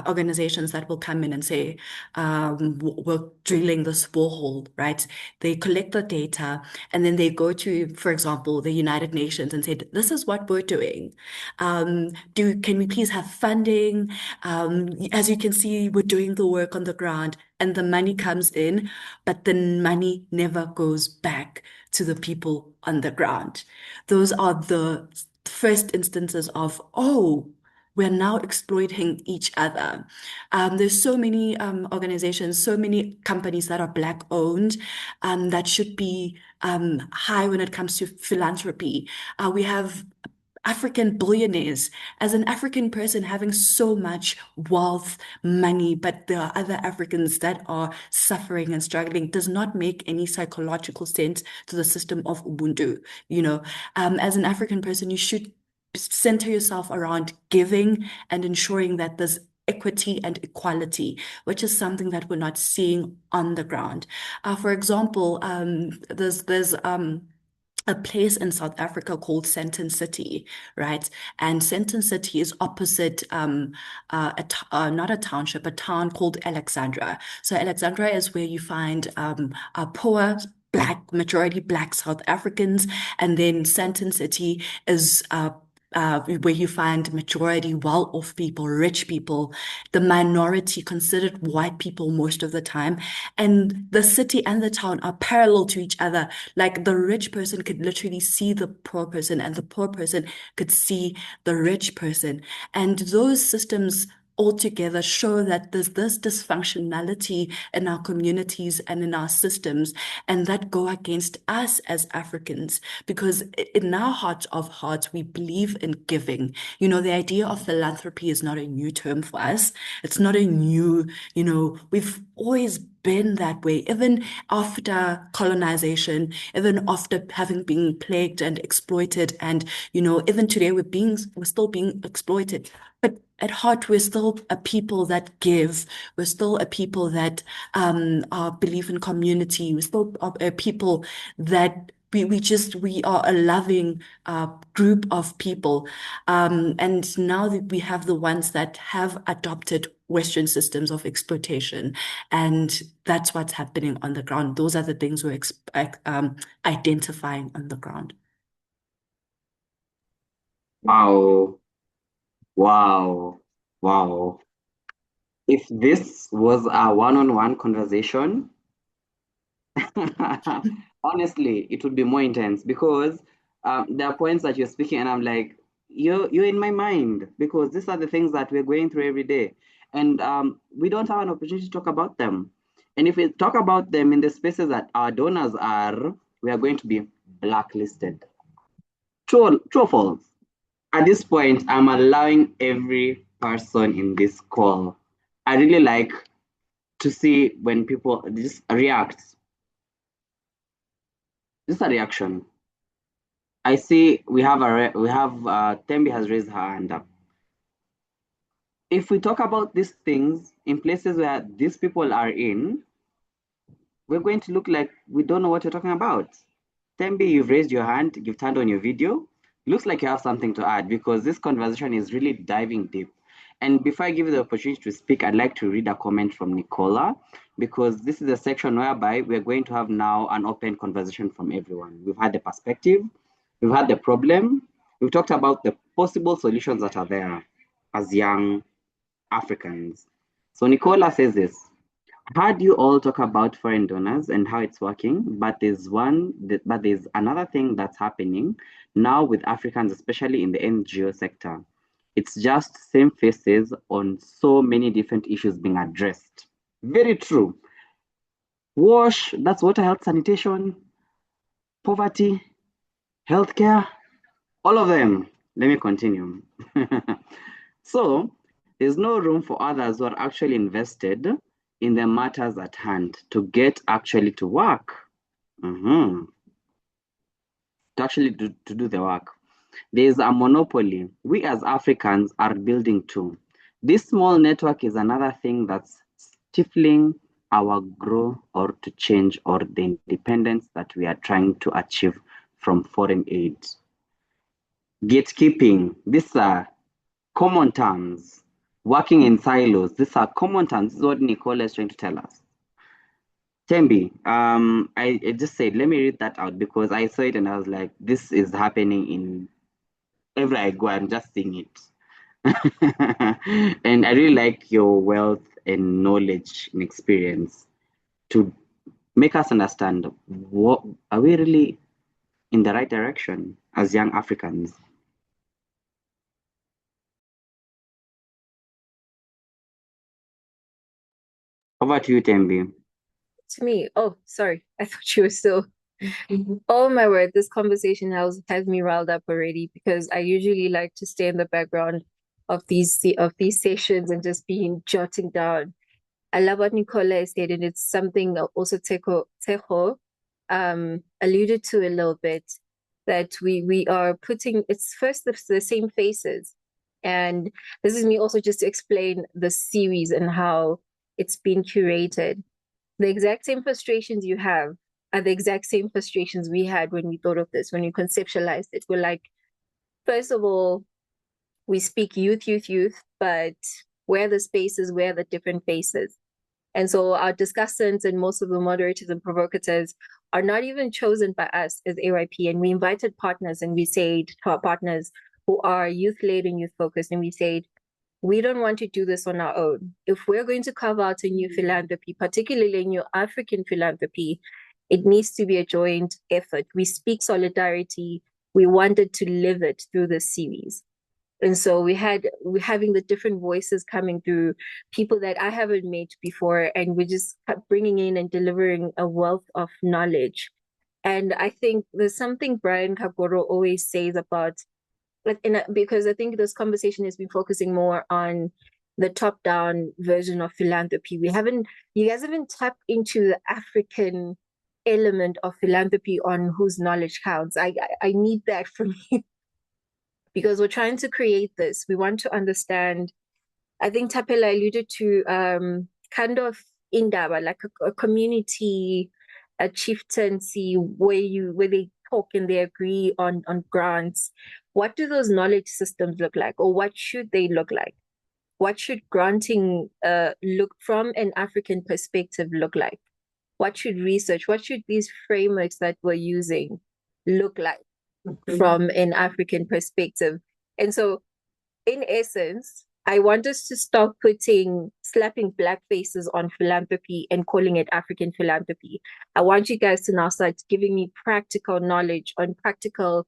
organizations that will come in and say, we're drilling this borehole, right? They collect the data and then they go to, for example, the United Nations and say, this is what we're doing. Can we please have funding? As you can see, we're doing the work on the ground and the money comes in, but the money never goes back to the people on the ground. Those are the first instances of, oh, we're now exploiting each other. There's so many organizations, so many companies that are Black owned, that should be high when it comes to philanthropy. We have African billionaires. As an African person having so much wealth, money, but there are other Africans that are suffering and struggling does not make any psychological sense to the system of Ubuntu. As an African person, you should center yourself around giving and ensuring that there's equity and equality, which is something that we're not seeing on the ground. For example, there's a place in South Africa called Sandton City, right? And Sandton City is opposite not a township, a town called Alexandra. So Alexandra is where you find poor majority Black South Africans, and then Sandton City is where you find majority well-off people, rich people, the minority considered white people most of the time. And the city and the town are parallel to each other. Like the rich person could literally see the poor person, and the poor person could see the rich person. And those systems altogether show that there's this dysfunctionality in our communities and in our systems, and that go against us as Africans, because in our heart of hearts, we believe in giving. You know, the idea of philanthropy is not a new term for us. It's not a new, we've always been that way, even after colonization, even after having been plagued and exploited, and even today we're still being exploited. But at heart, we're still a people that give. We're still a people that believe in community. We're still a people that we are a loving group of people. And now that we have the ones that have adopted Western systems of exploitation, and that's what's happening on the ground. Those are the things we're identifying on the ground. Wow. Wow. Wow. If this was a one-on-one conversation, honestly, it would be more intense, because there are points that you're speaking and I'm like, you're in my mind, because these are the things that we're going through every day. And we don't have an opportunity to talk about them. And if we talk about them in the spaces that our donors are, we are going to be blacklisted. True or false? At this point, I'm allowing every person in this call. I really like to see when people just react. Just a reaction. I see we have Tembi has raised her hand up. If we talk about these things in places where these people are in, we're going to look like we don't know what you're talking about. Tembi, you've raised your hand, you've turned on your video. Looks like you have something to add, because this conversation is really diving deep. And before I give you the opportunity to speak, I'd like to read a comment from Nicola, because this is a section whereby we're going to have now an open conversation from everyone. We've had the perspective, we've had the problem, we've talked about the possible solutions that are there as young Africans. So Nicola says this: heard you all talk about foreign donors and how it's working, but there's another thing that's happening now with Africans, especially in the NGO sector. It's just same faces on so many different issues being addressed. Very true. WASH, that's water, health, sanitation, poverty, healthcare, all of them. Let me continue. So there's no room for others who are actually invested in the matters at hand to get actually to work, to actually do the work. There's a monopoly. We as Africans are building too. This small network is another thing that's stifling our growth or to change or the independence that we are trying to achieve from foreign aid. Gatekeeping, these are common terms. Working in silos, these are common terms. This is what Nicola is trying to tell us. Tembi, I just said, let me read that out, because I saw it and I was like, this is happening in everywhere I go, I'm just seeing it. And I really like your wealth and knowledge and experience to make us understand, what are we really in the right direction as young Africans? Over to you, Tembi. To me, oh, sorry, I thought you were still. Oh my word, this conversation has me riled up already, because I usually like to stay in the background of these sessions and just jotting down. I love what Nicola said, and it's something that also Tshego alluded to a little bit, that we are putting, it's first the same faces. And this is me also just to explain the series and how it's been curated. The exact same frustrations you have, are the exact same frustrations we had when we thought of this, when we conceptualized it. We're like, first of all, we speak youth, but where are the spaces, where are the different faces? And so our discussants and most of the moderators and provocateurs are not even chosen by us as AYP. And we invited partners, and we said to our partners who are youth-led and youth-focused, and we said, we don't want to do this on our own. If we're going to carve out a new philanthropy, particularly a new African philanthropy, it needs to be a joint effort. We speak solidarity. We wanted to live it through this series. And so we're having the different voices coming through, people that I haven't met before, and we're just bringing in and delivering a wealth of knowledge. And I think there's something Brian Kaporo always says about, because I think this conversation has been focusing more on the top-down version of philanthropy. You guys haven't tapped into the African element of philanthropy on whose knowledge counts. I need that from you. Because we're trying to create this. We want to understand, I think Tapela alluded to kind of indaba, like a community, a chieftaincy where they talk and they agree on grants. What do those knowledge systems look like? Or what should they look like? What should granting look from an African perspective look like? What should research, what should these frameworks that we're using look like from an African perspective? And so, in essence, I want us to stop slapping black faces on philanthropy and calling it African philanthropy. I want you guys to now start giving me practical knowledge on practical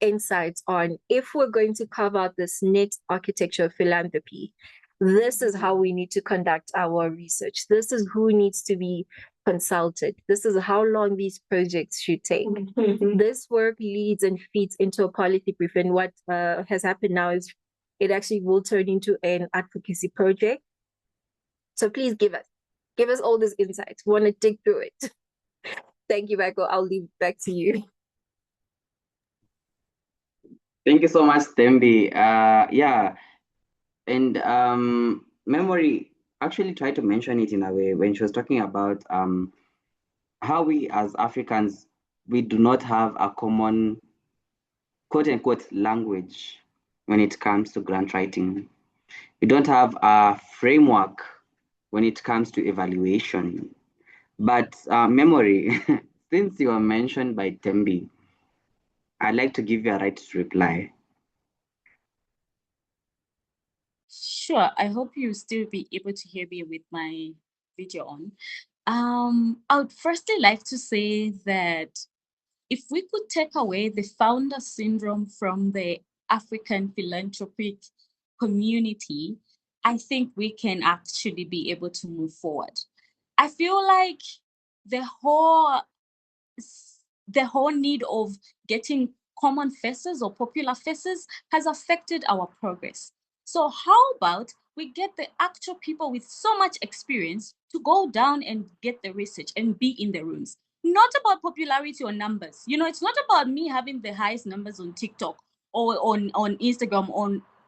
insights on, if we're going to carve out this next architecture of philanthropy, this is how we need to conduct our research. This is who needs to be consulted. This is how long these projects should take. This work leads and feeds into a policy brief. And what has happened now is it actually will turn into an advocacy project. So please give us all these insights. We want to dig through it. Thank you, Michael. I'll leave it back to you. Thank you so much, Thembi. Yeah, and Memory actually tried to mention it in a way when she was talking about how we as Africans, we do not have a common quote-unquote language when it comes to grant writing. We don't have a framework when it comes to evaluation. But Memory, since you were mentioned by Thembi, I'd like to give you a right to reply. Sure, I hope you still be able to hear me with my video on. I would firstly like to say that if we could take away the founder syndrome from the African philanthropic community, I think we can actually be able to move forward. I feel like the whole need of getting common faces or popular faces has affected our progress. So how about we get the actual people with so much experience to go down and get the research and be in the rooms? Not about popularity or numbers. You know, it's not about me having the highest numbers on TikTok or on Instagram,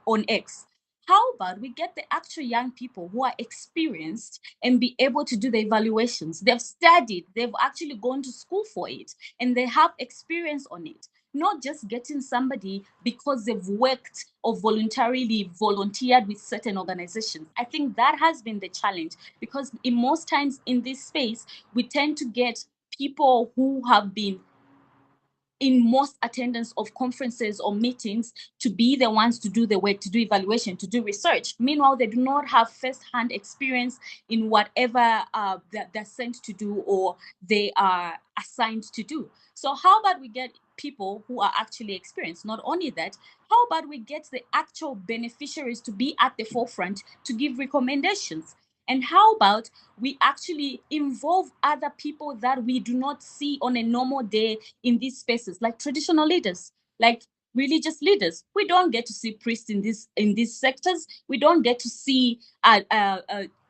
on X. How about we get the actual young people who are experienced and be able to do the evaluations? They've studied, they've actually gone to school for it, and they have experience on it. Not just getting somebody because they've worked or voluntarily volunteered with certain organizations. I think that has been the challenge, because in most times in this space, we tend to get people who have been in most attendance of conferences or meetings to be the ones to do the work, to do evaluation, to do research. Meanwhile, they do not have first-hand experience in whatever they're sent to do or they are assigned to do. So how about we get people who are actually experienced? Not only that, how about we get the actual beneficiaries to be at the forefront to give recommendations? And how about we actually involve other people that we do not see on a normal day in these spaces, like traditional leaders, like religious leaders? We don't get to see priests in these sectors. We don't get to see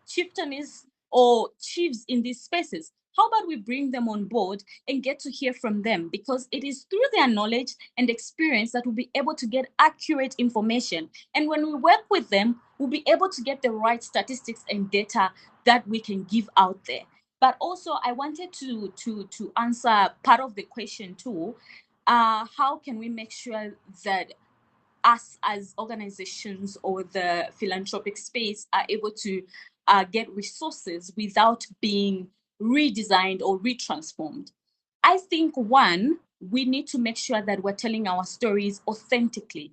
chieftains or chiefs in these spaces. How about we bring them on board and get to hear from them? Because it is through their knowledge and experience that we'll be able to get accurate information. And when we work with them, we'll be able to get the right statistics and data that we can give out there. But also I wanted to answer part of the question too. How can we make sure that us as organizations or the philanthropic space are able to get resources without being redesigned or retransformed? I think one, we need to make sure that we're telling our stories authentically.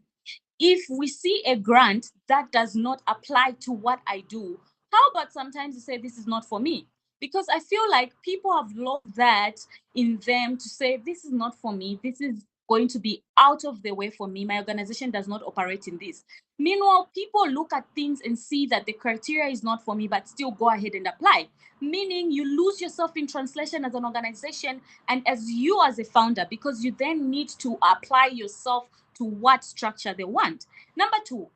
If we see a grant that does not apply to what I do, how about sometimes you say, this is not for me? Because I feel like people have lost that in them to say, this is not for me. This is going to be out of the way for me. My organization does not operate in this. Meanwhile, people look at things and see that the criteria is not for me, but still go ahead and apply. Meaning you lose yourself in translation as an organization and as you as a founder, because you then need to apply yourself to what structure they want. Number two,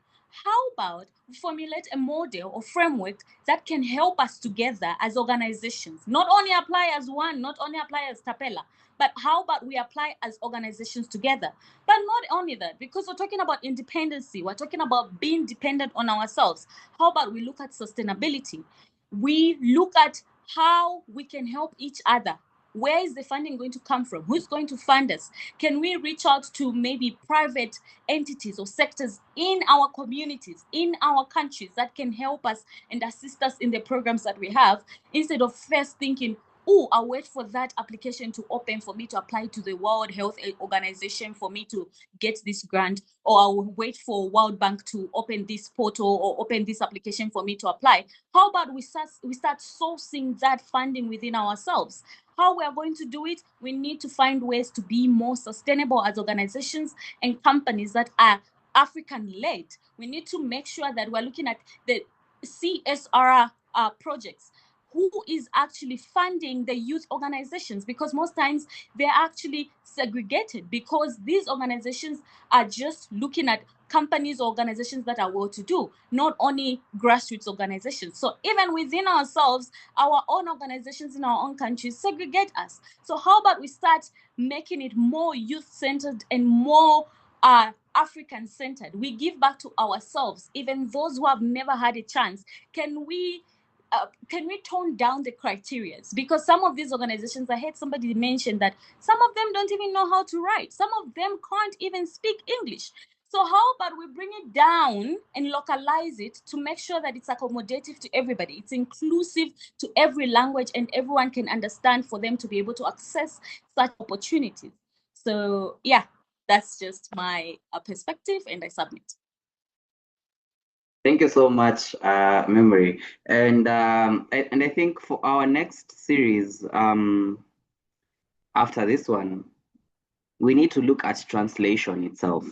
how about we formulate a model or framework that can help us together as organizations, not only apply as one, not only apply as Tapela, but how about we apply as organizations together? But not only that, because we're talking about independency, we're talking about being dependent on ourselves. How about we look at sustainability? We look at how we can help each other. Where is the funding going to come from? Who's going to fund us? Can we reach out to maybe private entities or sectors in our communities, in our countries that can help us and assist us in the programs that we have, instead of first thinking, oh, I'll wait for that application to open for me to apply to the World Health Organization for me to get this grant, or I'll wait for World Bank to open this portal or open this application for me to apply. How about we start sourcing that funding within ourselves? How we are going to do it, we need to find ways to be more sustainable as organizations and companies that are African-led. We need to make sure that we're looking at the CSR projects. Who is actually funding the youth organizations? Because most times they're actually segregated, because these organizations are just looking at companies or organizations that are well-to-do, not only grassroots organizations. So even within ourselves, our own organizations in our own countries segregate us. So how about we start making it more youth-centered and more African-centered? We give back to ourselves, even those who have never had a chance. Can we tone down the criteria? Because some of these organizations, I heard somebody mention that some of them don't even know how to write. Some of them can't even speak English. So how about we bring it down and localize it to make sure that it's accommodative to everybody? It's inclusive to every language and everyone can understand, for them to be able to access such opportunities. So yeah, that's just my perspective, and I submit. Thank you so much, Memory. And I think for our next series, after this one, we need to look at translation itself.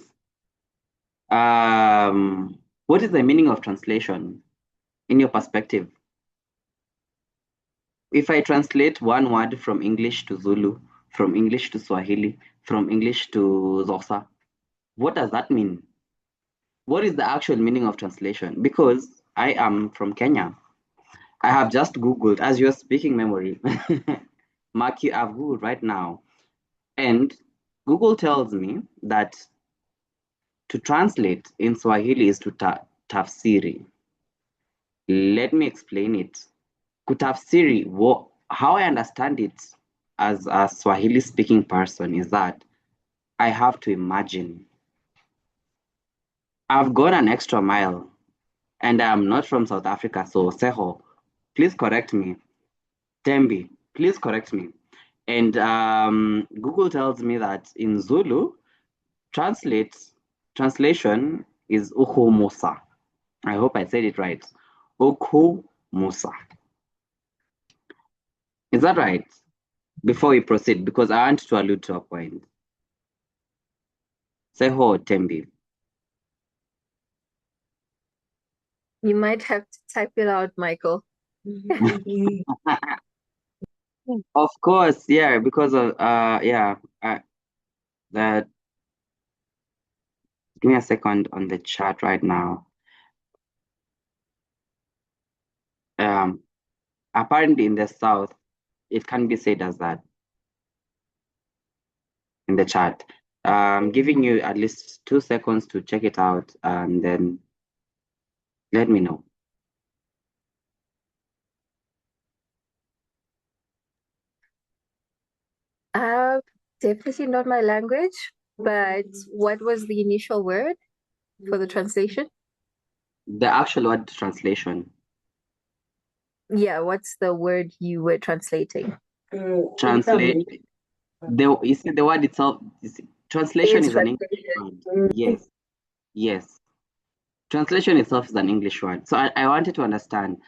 What is the meaning of translation in your perspective? If I translate one word from English to Zulu, from English to Swahili, from English to Xhosa, what does that mean? What is the actual meaning of translation? Because I am from Kenya. I have just Googled as you're speaking, Memory. Maki, I've Googled right now. And Google tells me that to translate in Swahili is to tafsiri. Let me explain it. Kutafsiri, how I understand it as a Swahili speaking person is that I have to imagine. I've gone an extra mile, and I'm not from South Africa, so Seho, please correct me. Tembi, please correct me. And Google tells me that in Zulu, translation is Uku Musa. I hope I said it right. Uku Musa. Is that right? Before we proceed, because I want to allude to a point. Seho Tembi. You might have to type it out, Michael. Of course, yeah, because of that. Give me a second on the chat right now. Apparently in the South, it can be said as that in the chat. I'm giving you at least 2 seconds to check it out and then let me know. Definitely not my language, but what was the initial word for the translation? The actual word translation. Yeah, what's the word you were translating? Translate. You see, the word itself, translation is an English word. Yes, yes. Translation itself is an English word. So I wanted to understand.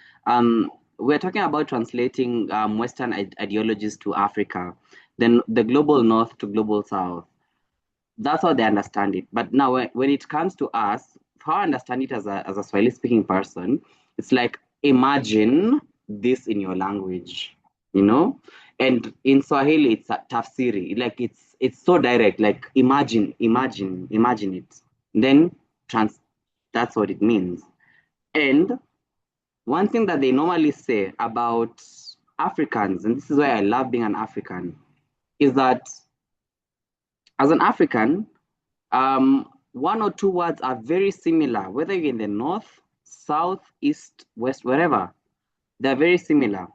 We're talking about translating Western ideologies to Africa, then the global North to global South. That's how they understand it. But now, when it comes to us, how I understand it as a Swahili speaking person, it's like imagine this in your language, you know. And in Swahili, it's a tafsiri. Like it's so direct. Like imagine it. Then trans. That's what it means. And one thing that they normally say about Africans, and this is why I love being an African, is that as an African, one or two words are very similar, whether you're in the north, south, east, west, wherever, they're very similar.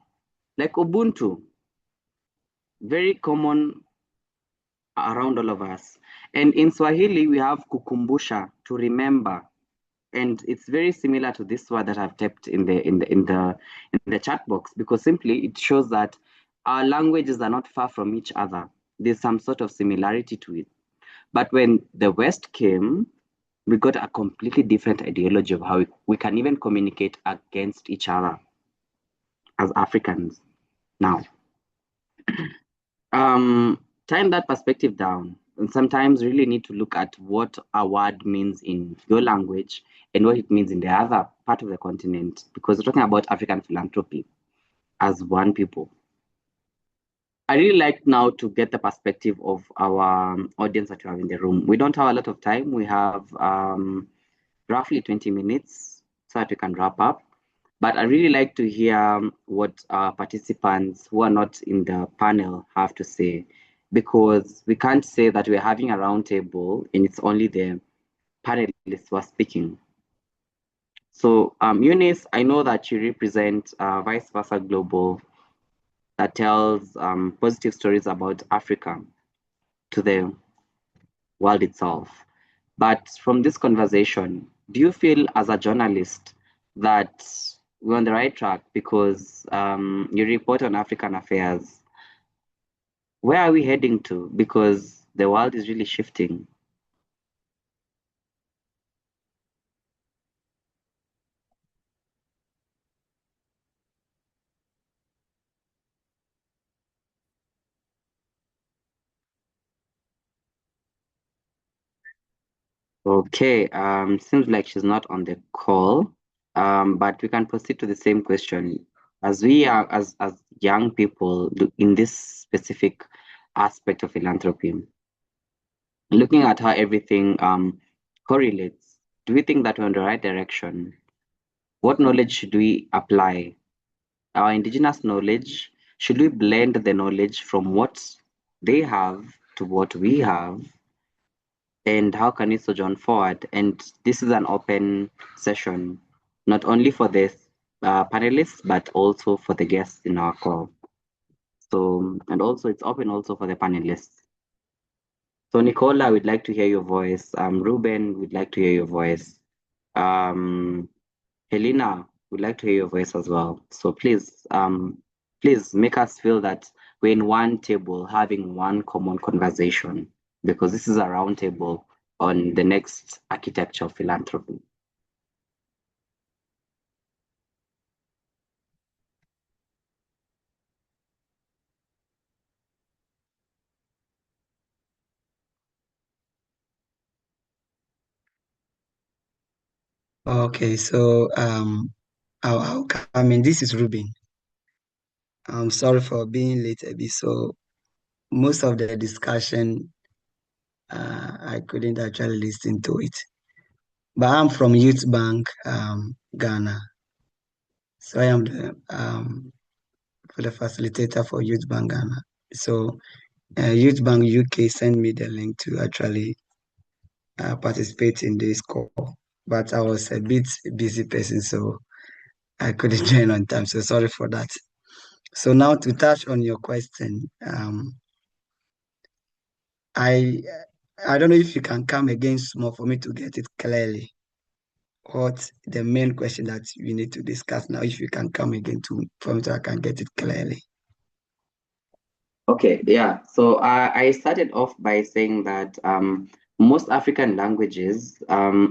Like Ubuntu, very common around all of us. And in Swahili, we have kukumbusha, to remember. And it's very similar to this word that I've typed in the chat box, because simply it shows that our languages are not far from each other. There's some sort of similarity to it. But when the West came, we got a completely different ideology of how we can even communicate against each other as Africans now. Tying that perspective down, and sometimes really need to look at what a word means in your language and what it means in the other part of the continent, because we're talking about African philanthropy as one people. I really like now to get the perspective of our audience that we have in the room. We don't have a lot of time. We have roughly 20 minutes so that we can wrap up. But I really like to hear what our participants who are not in the panel have to say, because we can't say that we're having a roundtable and it's only the panelists who are speaking. So Eunice, I know that you represent Vice Versa Global that tells positive stories about Africa to the world itself. But from this conversation, do you feel as a journalist that we're on the right track? Because you report on African affairs. Where are we heading to? Because the world is really shifting. Okay, seems like she's not on the call, but we can proceed to the same question. As we are, as young people in this specific aspect of philanthropy, looking at how everything correlates, do we think that we're in the right direction? What knowledge should we apply? Our indigenous knowledge, should we blend the knowledge from what they have to what we have? And how can we sojourn forward? And this is an open session, not only for the panelists, but also for the guests in our call. So, and also it's open also for the panelists. So Nicola, we'd like to hear your voice. Ruben, we'd like to hear your voice. Helena, we'd like to hear your voice as well. So please make us feel that we're in one table having one common conversation, because this is a round table on the next architecture of philanthropy. Okay, so I'll come in. This is Ruben. I'm sorry for being late a bit. So most of the discussion, I couldn't actually listen to it. But I'm from Youth Bank, Ghana. So I am the facilitator for Youth Bank Ghana. So Youth Bank UK sent me the link to actually participate in this call. But I was a bit busy person, so I couldn't join on time. So sorry for that. So now to touch on your question, I don't know if you can come again small for me to get it clearly. What the main question that we need to discuss now, if you can come again for me so I can get it clearly. Okay, yeah. So I started off by saying that most African languages,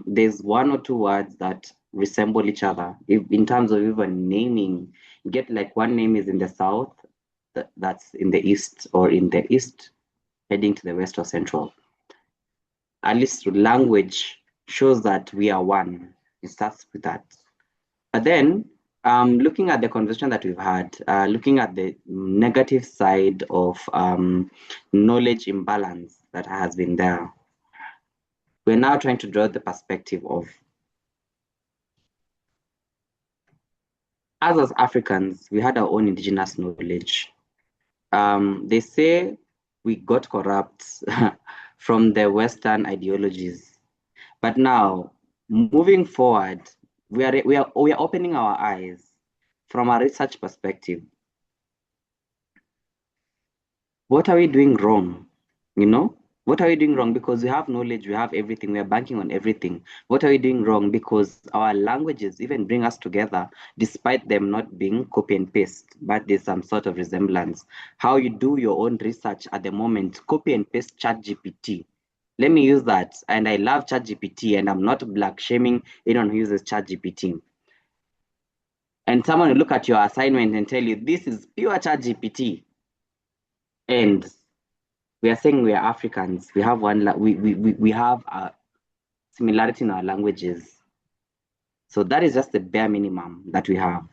there's one or two words that resemble each other. If, in terms of even naming, you get like one name is in the south, that's in the east, or in the east, heading to the west or central. At least language shows that we are one. It starts with that. But then, looking at the conversation that we've had, looking at the negative side of knowledge imbalance that has been there, we're now trying to draw the perspective of us as Africans, we had our own indigenous knowledge. They say we got corrupt from the Western ideologies. But now, moving forward, we are opening our eyes from a research perspective. What are we doing wrong? You know, what are we doing wrong? Because we have knowledge, we have everything, we are banking on everything. What are we doing wrong? Because our languages even bring us together, despite them not being copy and paste, but there's some sort of resemblance. How you do your own research at the moment, copy and paste ChatGPT. Let me use that. And I love ChatGPT, and I'm not black shaming anyone who uses ChatGPT. And someone will look at your assignment and tell you, this is pure ChatGPT. And we are saying we are Africans. We have we have a similarity in our languages. So that is just the bare minimum that we have.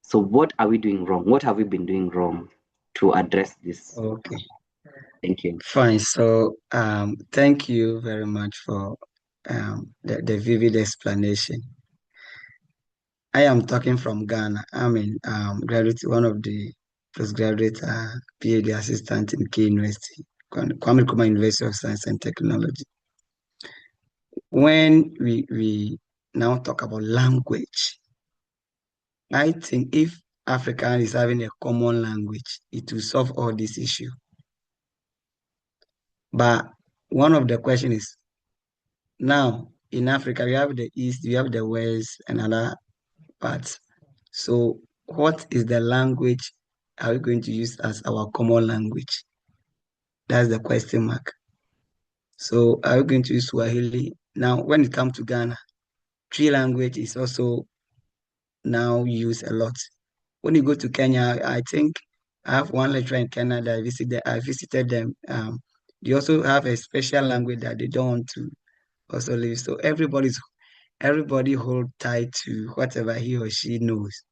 So what are we doing wrong? What have we been doing wrong to address this? Okay. Thank you. Fine. So thank you very much for the vivid explanation. I am talking from Ghana. I'm in graduate, one of the postgraduate PhD assistant in Key University, Kwame Nkrumah University of Science and Technology. When we now talk about language, I think if African is having a common language, it will solve all these issues. But one of the questions is, now in Africa, we have the East, we have the West, and other parts. So what is the language are we going to use as our common language? That's the question mark. So are we going to use Swahili? Now, when it comes to Ghana, Twi language is also now used a lot. When you go to Kenya, I think I have one lecturer in Kenya that I visited them. They also have a special language that they don't want to also live. So everybody hold tight to whatever he or she knows.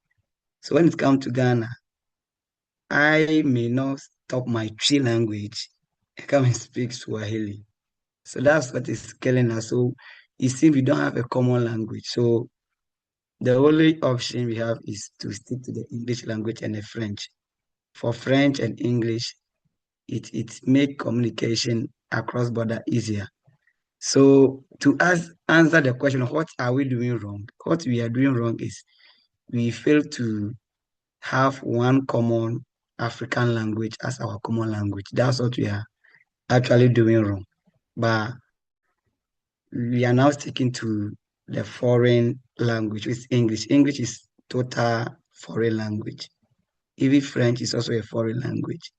So when it comes to Ghana, I may not stop my Twi language and come and speak Swahili. So that's what is killing us. So it seems we don't have a common language. So the only option we have is to stick to the English language and the French. For French and English, it make communication across border easier. So to answer the question of what are we doing wrong, what we are doing wrong is we fail to have one common African language as our common language. That's what we are actually doing wrong. But we are now sticking to the foreign language, which is English. English is total foreign language. Even French is also a foreign language.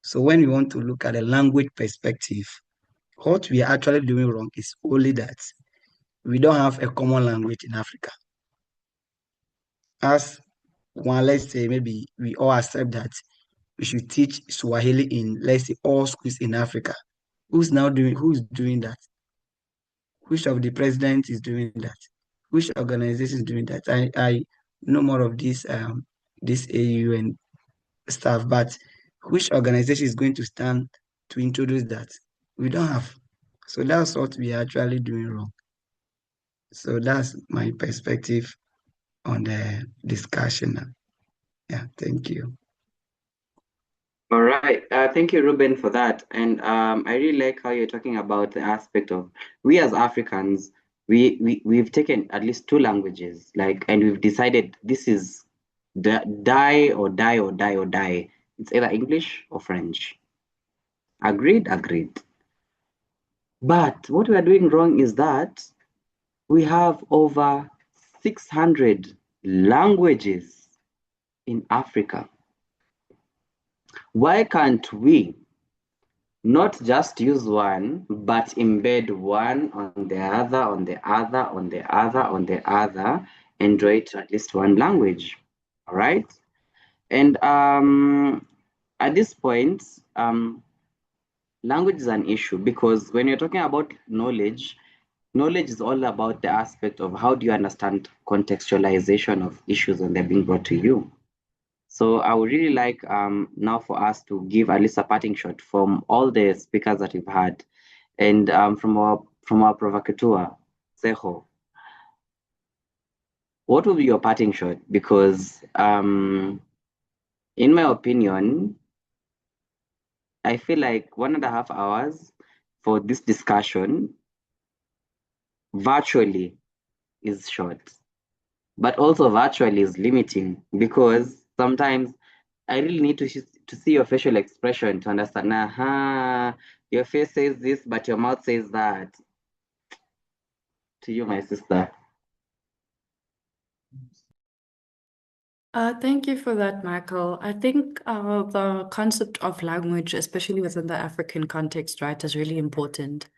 So when we want to look at a language perspective, what we are actually doing wrong is only that we don't have a common language in Africa. As one, let's say maybe we all accept that we should teach Swahili in, let's say, all schools in Africa. Who's doing that? Which of the president is doing that? Which organization is doing that? I know more of this AU and stuff, but which organization is going to stand to introduce that? We don't have. So that's what we are actually doing wrong. So that's my perspective on the discussion. Yeah, thank you. All right. Thank you, Ruben, for that. And I really like how you're talking about the aspect of we as Africans, we've taken at least two languages, and we've decided this is die or die or die or die. It's either English or French. Agreed, agreed. But what we are doing wrong is that we have over 600 languages in Africa. Why can't we not just use one, but embed one on the other, on the other, on the other, on the other, and draw it to at least one language? All right. And at this point, language is an issue because when you're talking about knowledge, knowledge is all about the aspect of how do you understand contextualization of issues when they're being brought to you. So I would really like now for us to give at least a parting shot from all the speakers that we've had, and from our provocateur, Seho. What will be your parting shot? Because in my opinion, I feel like 1.5 hours for this discussion virtually is short, but also virtually is limiting because sometimes I really need to see your facial expression to understand. Your face says this, but your mouth says that. To you, my sister. Thank you for that, Michael. I think the concept of language, especially within the African context, right, is really important.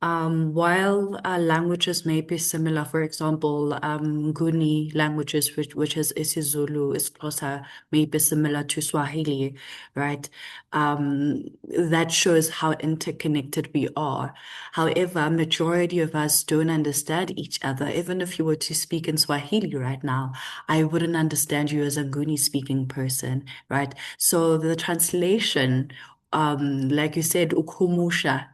While languages may be similar, for example, Nguni languages, which is isiZulu, isiXhosa, may be similar to Swahili, right? That shows how interconnected we are. However, majority of us don't understand each other. Even if you were to speak in Swahili right now, I wouldn't understand you as a Nguni speaking person, right? So the translation, like you said, ukumusha,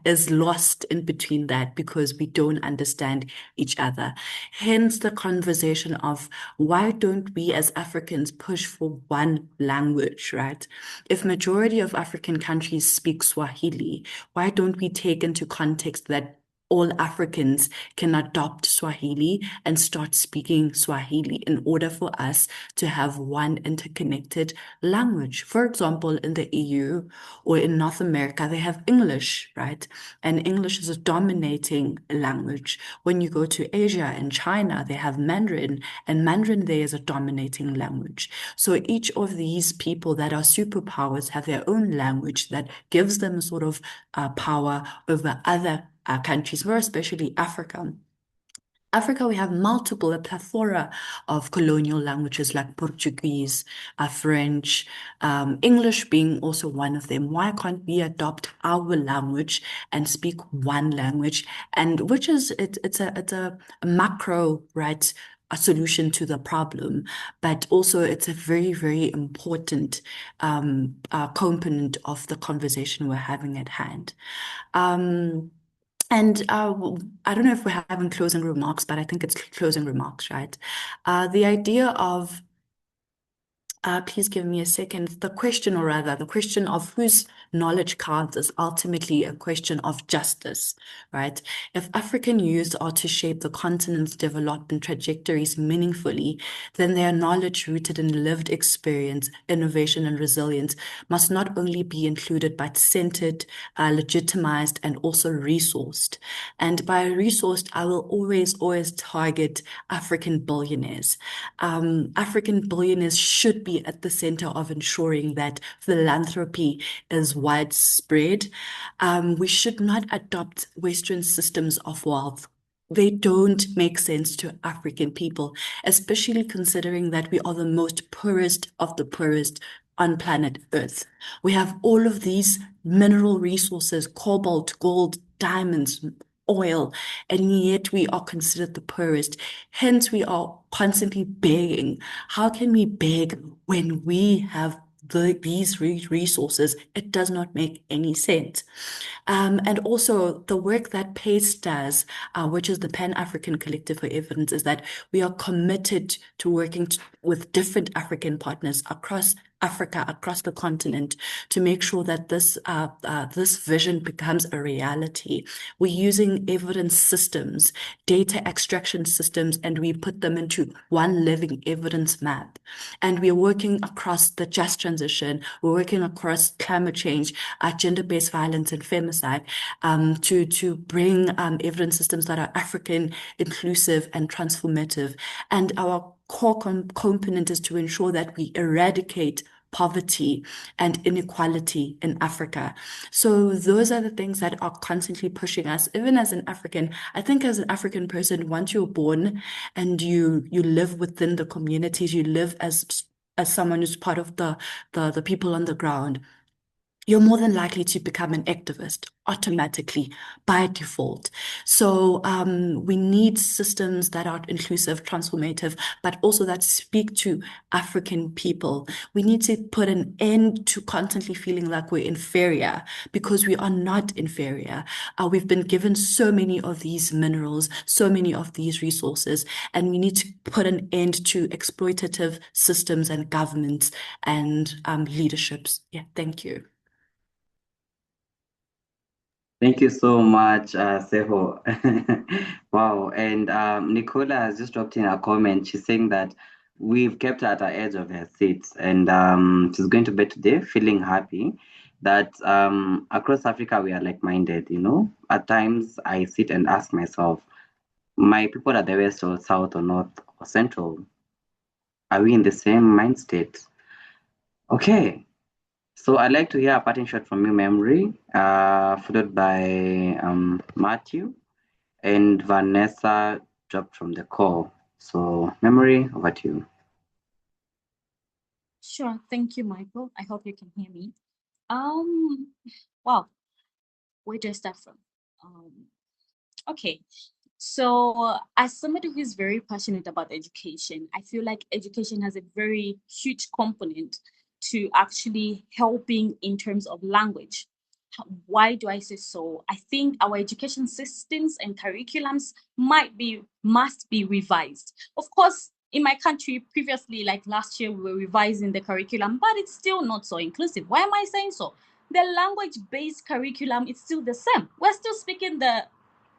is lost in between that because we don't understand each other. Hence the conversation of why don't we as Africans push for one language, right? If majority of African countries speak Swahili, why don't we take into context that all Africans can adopt Swahili and start speaking Swahili in order for us to have one interconnected language? For example, in the EU or in North America, they have English, right? And English is a dominating language. When you go to Asia and China, they have Mandarin, and Mandarin there is a dominating language. So each of these people that are superpowers have their own language that gives them sort of power over other countries, more especially Africa. Africa, we have a plethora of colonial languages like Portuguese, French, English being also one of them. Why can't we adopt our language and speak one language? And which is it's a macro, right, a solution to the problem, but also it's a very, very important component of the conversation we're having at hand. And I don't know if we're having closing remarks, but I think it's closing remarks, right? The idea of, please give me a second, the question of whose knowledge counts is ultimately a question of justice, right? If African youth are to shape the continent's development trajectories meaningfully, then their knowledge rooted in lived experience, innovation, and resilience must not only be included, but centered, legitimized, and also resourced. And by resourced, I will always target African billionaires. African billionaires should be at the center of ensuring that philanthropy is widespread. We should not adopt Western systems of wealth. They don't make sense to African people, especially considering that we are the most poorest of the poorest on planet Earth. We have all of these mineral resources, cobalt, gold, diamonds, oil, and yet we are considered the poorest. Hence, we are constantly begging. How can we beg when we have these resources? It does not make any sense. And also the work that PACE does, which is the Pan-African Collective for Evidence, is that we are committed to working with different African partners across Africa, across the continent, to make sure that this vision becomes a reality. We're using evidence systems, data extraction systems, and we put them into one living evidence map. And we're working across the just transition. We're working across climate change, gender-based violence, and femicide, to bring evidence systems that are African, inclusive, and transformative. And our core component is to ensure that we eradicate poverty and inequality in Africa. So those are the things that are constantly pushing us. Even as an African, I think as an African person, once you're born and you live within the communities, you live as someone who's part of the people on the ground, you're more than likely to become an activist automatically by default. So we need systems that are inclusive, transformative, but also that speak to African people. We need to put an end to constantly feeling like we're inferior, because we are not inferior. We've been given so many of these minerals, so many of these resources, and we need to put an end to exploitative systems and governments and leaderships. Yeah, thank you. Thank you so much, Seho. Wow. And Nicola has just dropped in a comment. She's saying that we've kept her at the edge of her seat, and she's going to bed today feeling happy that across Africa we are like-minded, you know. At times I sit and ask myself, my people at the west or south or north or central, are we in the same mind state? Okay. So I'd like to hear a parting shot from you, Memory, followed by Matthew, and Vanessa dropped from the call. So Memory, over to you. Sure. Thank you, Michael. I hope you can hear me. Wow. Where do I start from? Okay. So as somebody who is very passionate about education, I feel like education has a very huge component to actually helping in terms of language. Why do I say so? I think our education systems and curriculums must be revised. Of course, in my country previously, like last year, we were revising the curriculum, but it's still not so inclusive. Why am I saying so? The language-based curriculum is still the same. We're still speaking the,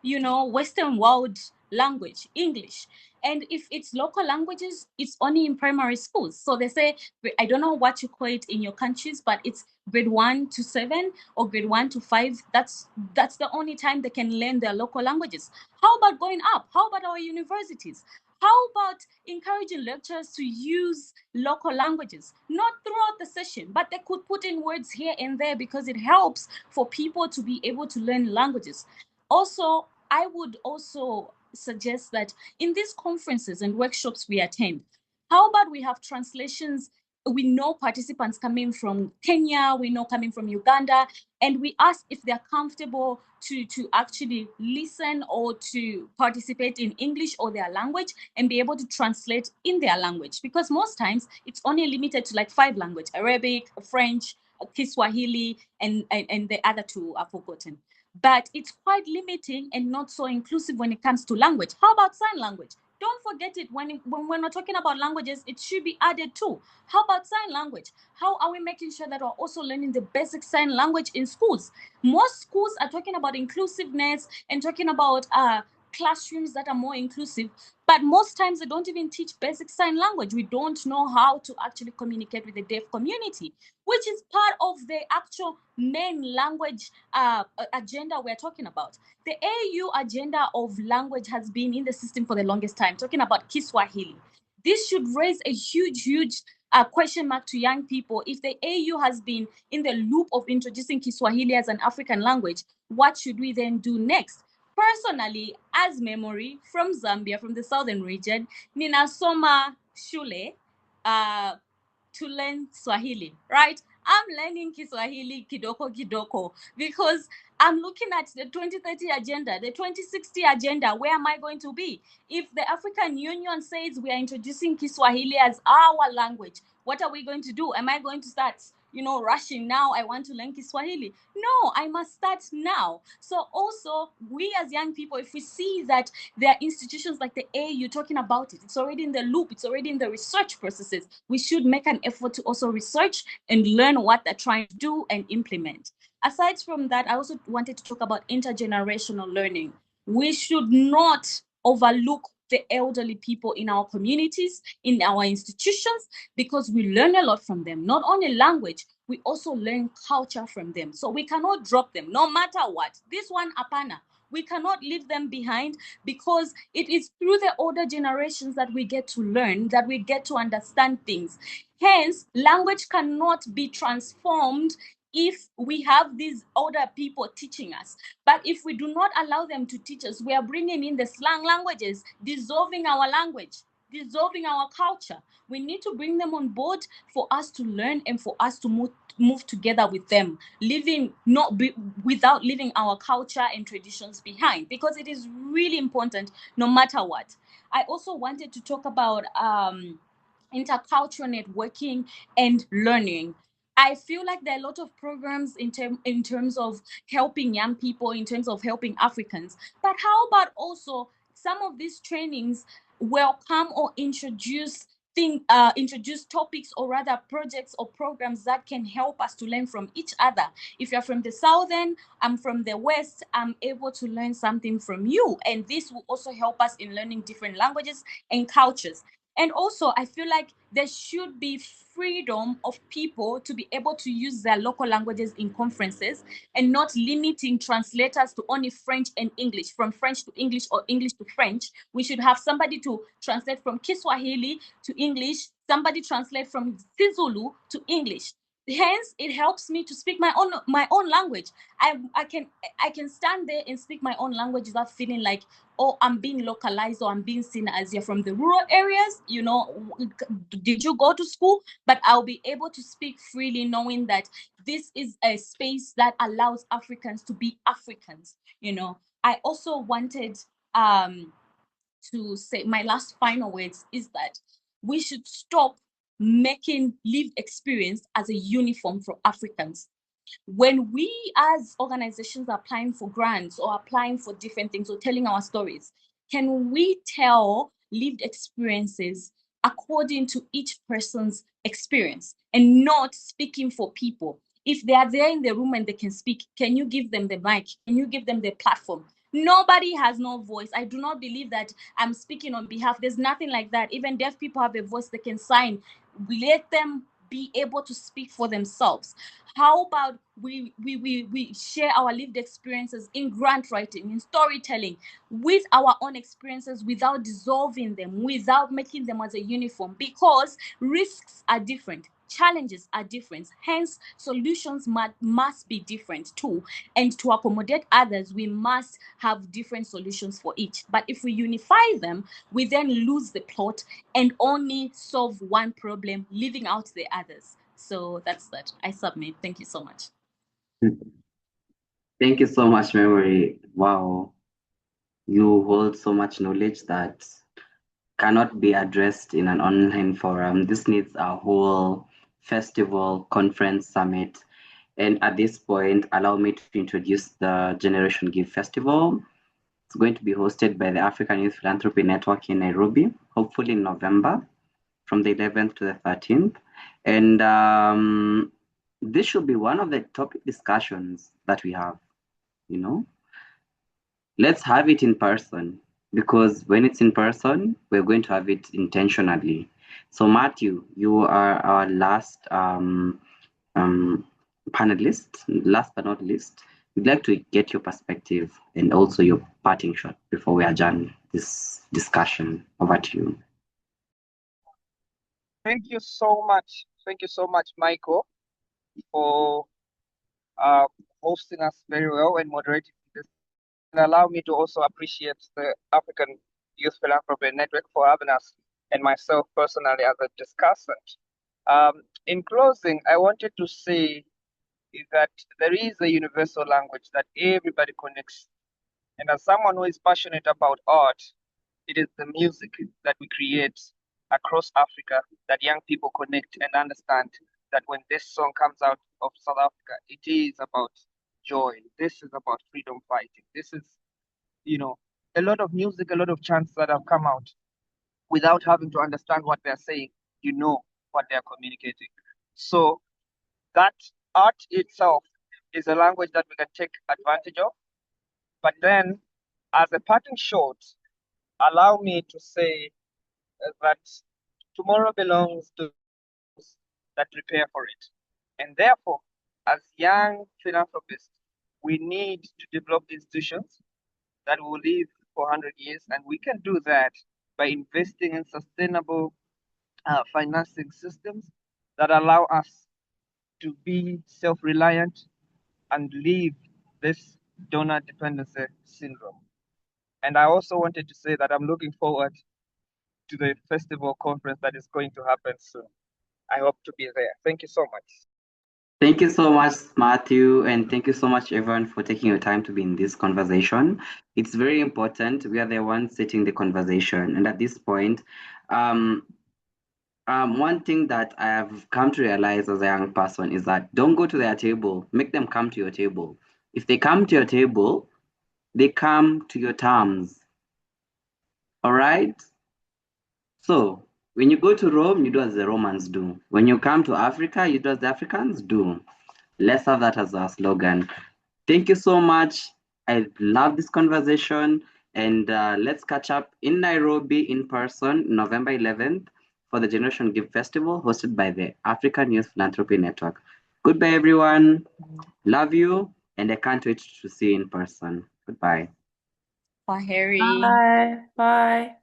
Western world language, English. And if it's local languages, it's only in primary schools. So they say, I don't know what you call it in your countries, but it's grade 1 to 7 or grade 1 to 5. That's the only time they can learn their local languages. How about going up? How about our universities? How about encouraging lecturers to use local languages, not throughout the session, but they could put in words here and there because it helps for people to be able to learn languages. Also, I would also suggest that in these conferences and workshops we attend, how about we have translations? We know participants coming from Kenya, we know coming from Uganda, and we ask if they're comfortable to actually listen or to participate in English or their language and be able to translate in their language. Because most times it's only limited to like 5 languages: Arabic, French, Kiswahili, and the other 2 are forgotten. But it's quite limiting and not so inclusive when it comes to language. How about sign language? Don't forget it. When we're talking about languages, it should be added too. How about sign language? How are we making sure that we're also learning the basic sign language in schools? Most schools are talking about inclusiveness and talking about classrooms that are more inclusive, but most times they don't even teach basic sign language. We don't know how to actually communicate with the deaf community, which is part of the actual main language agenda we're talking about. The AU agenda of language has been in the system for the longest time, talking about Kiswahili. This should raise a huge question mark to young people. If the AU has been in the loop of introducing Kiswahili as an African language, what should we then do next? Personally, as Memory from Zambia, from the southern region, ninasoma shule to learn Swahili, right? I'm learning Kiswahili kidoko because I'm looking at the 2030 agenda, the 2060 agenda. Where am I going to be? If the African Union says we are introducing Kiswahili as our language, what are we going to do? Am I going to start, rushing now. I want to learn Kiswahili. No, I must start now. So also, we as young people, if we see that there are institutions like the AU talking about it, it's already in the loop, it's already in the research processes, we should make an effort to also research and learn what they're trying to do and implement. Aside from that, I also wanted to talk about intergenerational learning. We should not overlook the elderly people in our communities, in our institutions, because we learn a lot from them. Not only language, we also learn culture from them. So we cannot drop them, no matter what. This one, apana. We cannot leave them behind, because it is through the older generations that we get to learn, that we get to understand things. Hence, language cannot be transformed if we have these older people teaching us. But if we do not allow them to teach us, we are bringing in the slang languages, dissolving our language, dissolving our culture. We need to bring them on board for us to learn and for us to move together with them, without leaving our culture and traditions behind, because it is really important no matter what. I also wanted to talk about intercultural networking and learning. I feel like there are a lot of programs in terms of helping young people, in terms of helping Africans. But how about also some of these trainings welcome or introduce topics, or rather projects or programs that can help us to learn from each other. If you're from the southern, I'm from the west, I'm able to learn something from you. And this will also help us in learning different languages and cultures. And also, I feel like there should be freedom of people to be able to use their local languages in conferences, and not limiting translators to only French and English, from French to English or English to French. We should have somebody to translate from Kiswahili to English, somebody translate from Sizulu to English. Hence, it helps me to speak my own language. I can stand there and speak my own language without feeling like, oh, I'm being localized, or I'm being seen as you're from the rural areas. Did you go to school? But I'll be able to speak freely, knowing that this is a space that allows Africans to be Africans. I also wanted to say, my last final words is that we should stop making lived experience as a uniform for Africans. When we as organizations are applying for grants or applying for different things or telling our stories, can we tell lived experiences according to each person's experience, and not speaking for people? If they are there in the room and they can speak, can you give them the mic? Can you give them the platform? Nobody has no voice. I do not believe that I'm speaking on behalf. There's nothing like that. Even deaf people have a voice, they can sign. Let them be able to speak for themselves. How about we share our lived experiences in grant writing, in storytelling, with our own experiences, without dissolving them, without making them as a uniform, because risks are different, challenges are different, hence solutions must be different too. And to accommodate others, we must have different solutions for each. But if we unify them, we then lose the plot and only solve one problem, leaving out the others. So that's that. I submit. Thank you so much. Thank you so much, Memory. Wow. You hold so much knowledge that cannot be addressed in an online forum. This needs a whole festival, conference, summit. And at this point, allow me to introduce the Generation Give Festival. It's going to be hosted by the African Youth Philanthropy Network in Nairobi, hopefully in November, from the 11th to the 13th. And this should be one of the topic discussions that we have, Let's have it in person, because when it's in person, we're going to have it intentionally. So Matthew, you are our last panelist, last but not least. We'd like to get your perspective and also your parting shot before we adjourn this discussion. Over to you. Thank you so much. Thank you so much, Michael, for hosting us very well and moderating this. And allow me to also appreciate the African Youth Philanthropy Network for having us, and myself personally as a discussant. In closing, I wanted to say that there is a universal language that everybody connects. And as someone who is passionate about art, it is the music that we create across Africa that young people connect and understand that when this song comes out of South Africa, it is about joy. This is about freedom fighting. This is, a lot of music, a lot of chants that have come out without having to understand what they're saying, what they're communicating. So that art itself is a language that we can take advantage of. But then, as a parting shot, allow me to say that tomorrow belongs to those that prepare for it. And therefore, as young philanthropists, we need to develop institutions that will live for 100 years. And we can do that by investing in sustainable financing systems that allow us to be self-reliant and leave this donor dependency syndrome. And I also wanted to say that I'm looking forward to the festival conference that is going to happen soon. I hope to be there. Thank you so much. Thank you so much, Matthew, and thank you so much, everyone, for taking your time to be in this conversation. It's very important. We are the ones setting the conversation. And at this point, one thing that I have come to realize as a young person is that don't go to their table, make them come to your table. If they come to your table, they come to your terms. All right? So when you go to Rome, you do as the Romans do. When you come to Africa, you do as the Africans do. Let's have that as our slogan. Thank you so much. I love this conversation. And let's catch up in Nairobi in person, November 11th, for the Generation Give Festival hosted by the African Youth Philanthropy Network. Goodbye, everyone. Love you. And I can't wait to see you in person. Goodbye. Bye, Harry. Bye. Bye.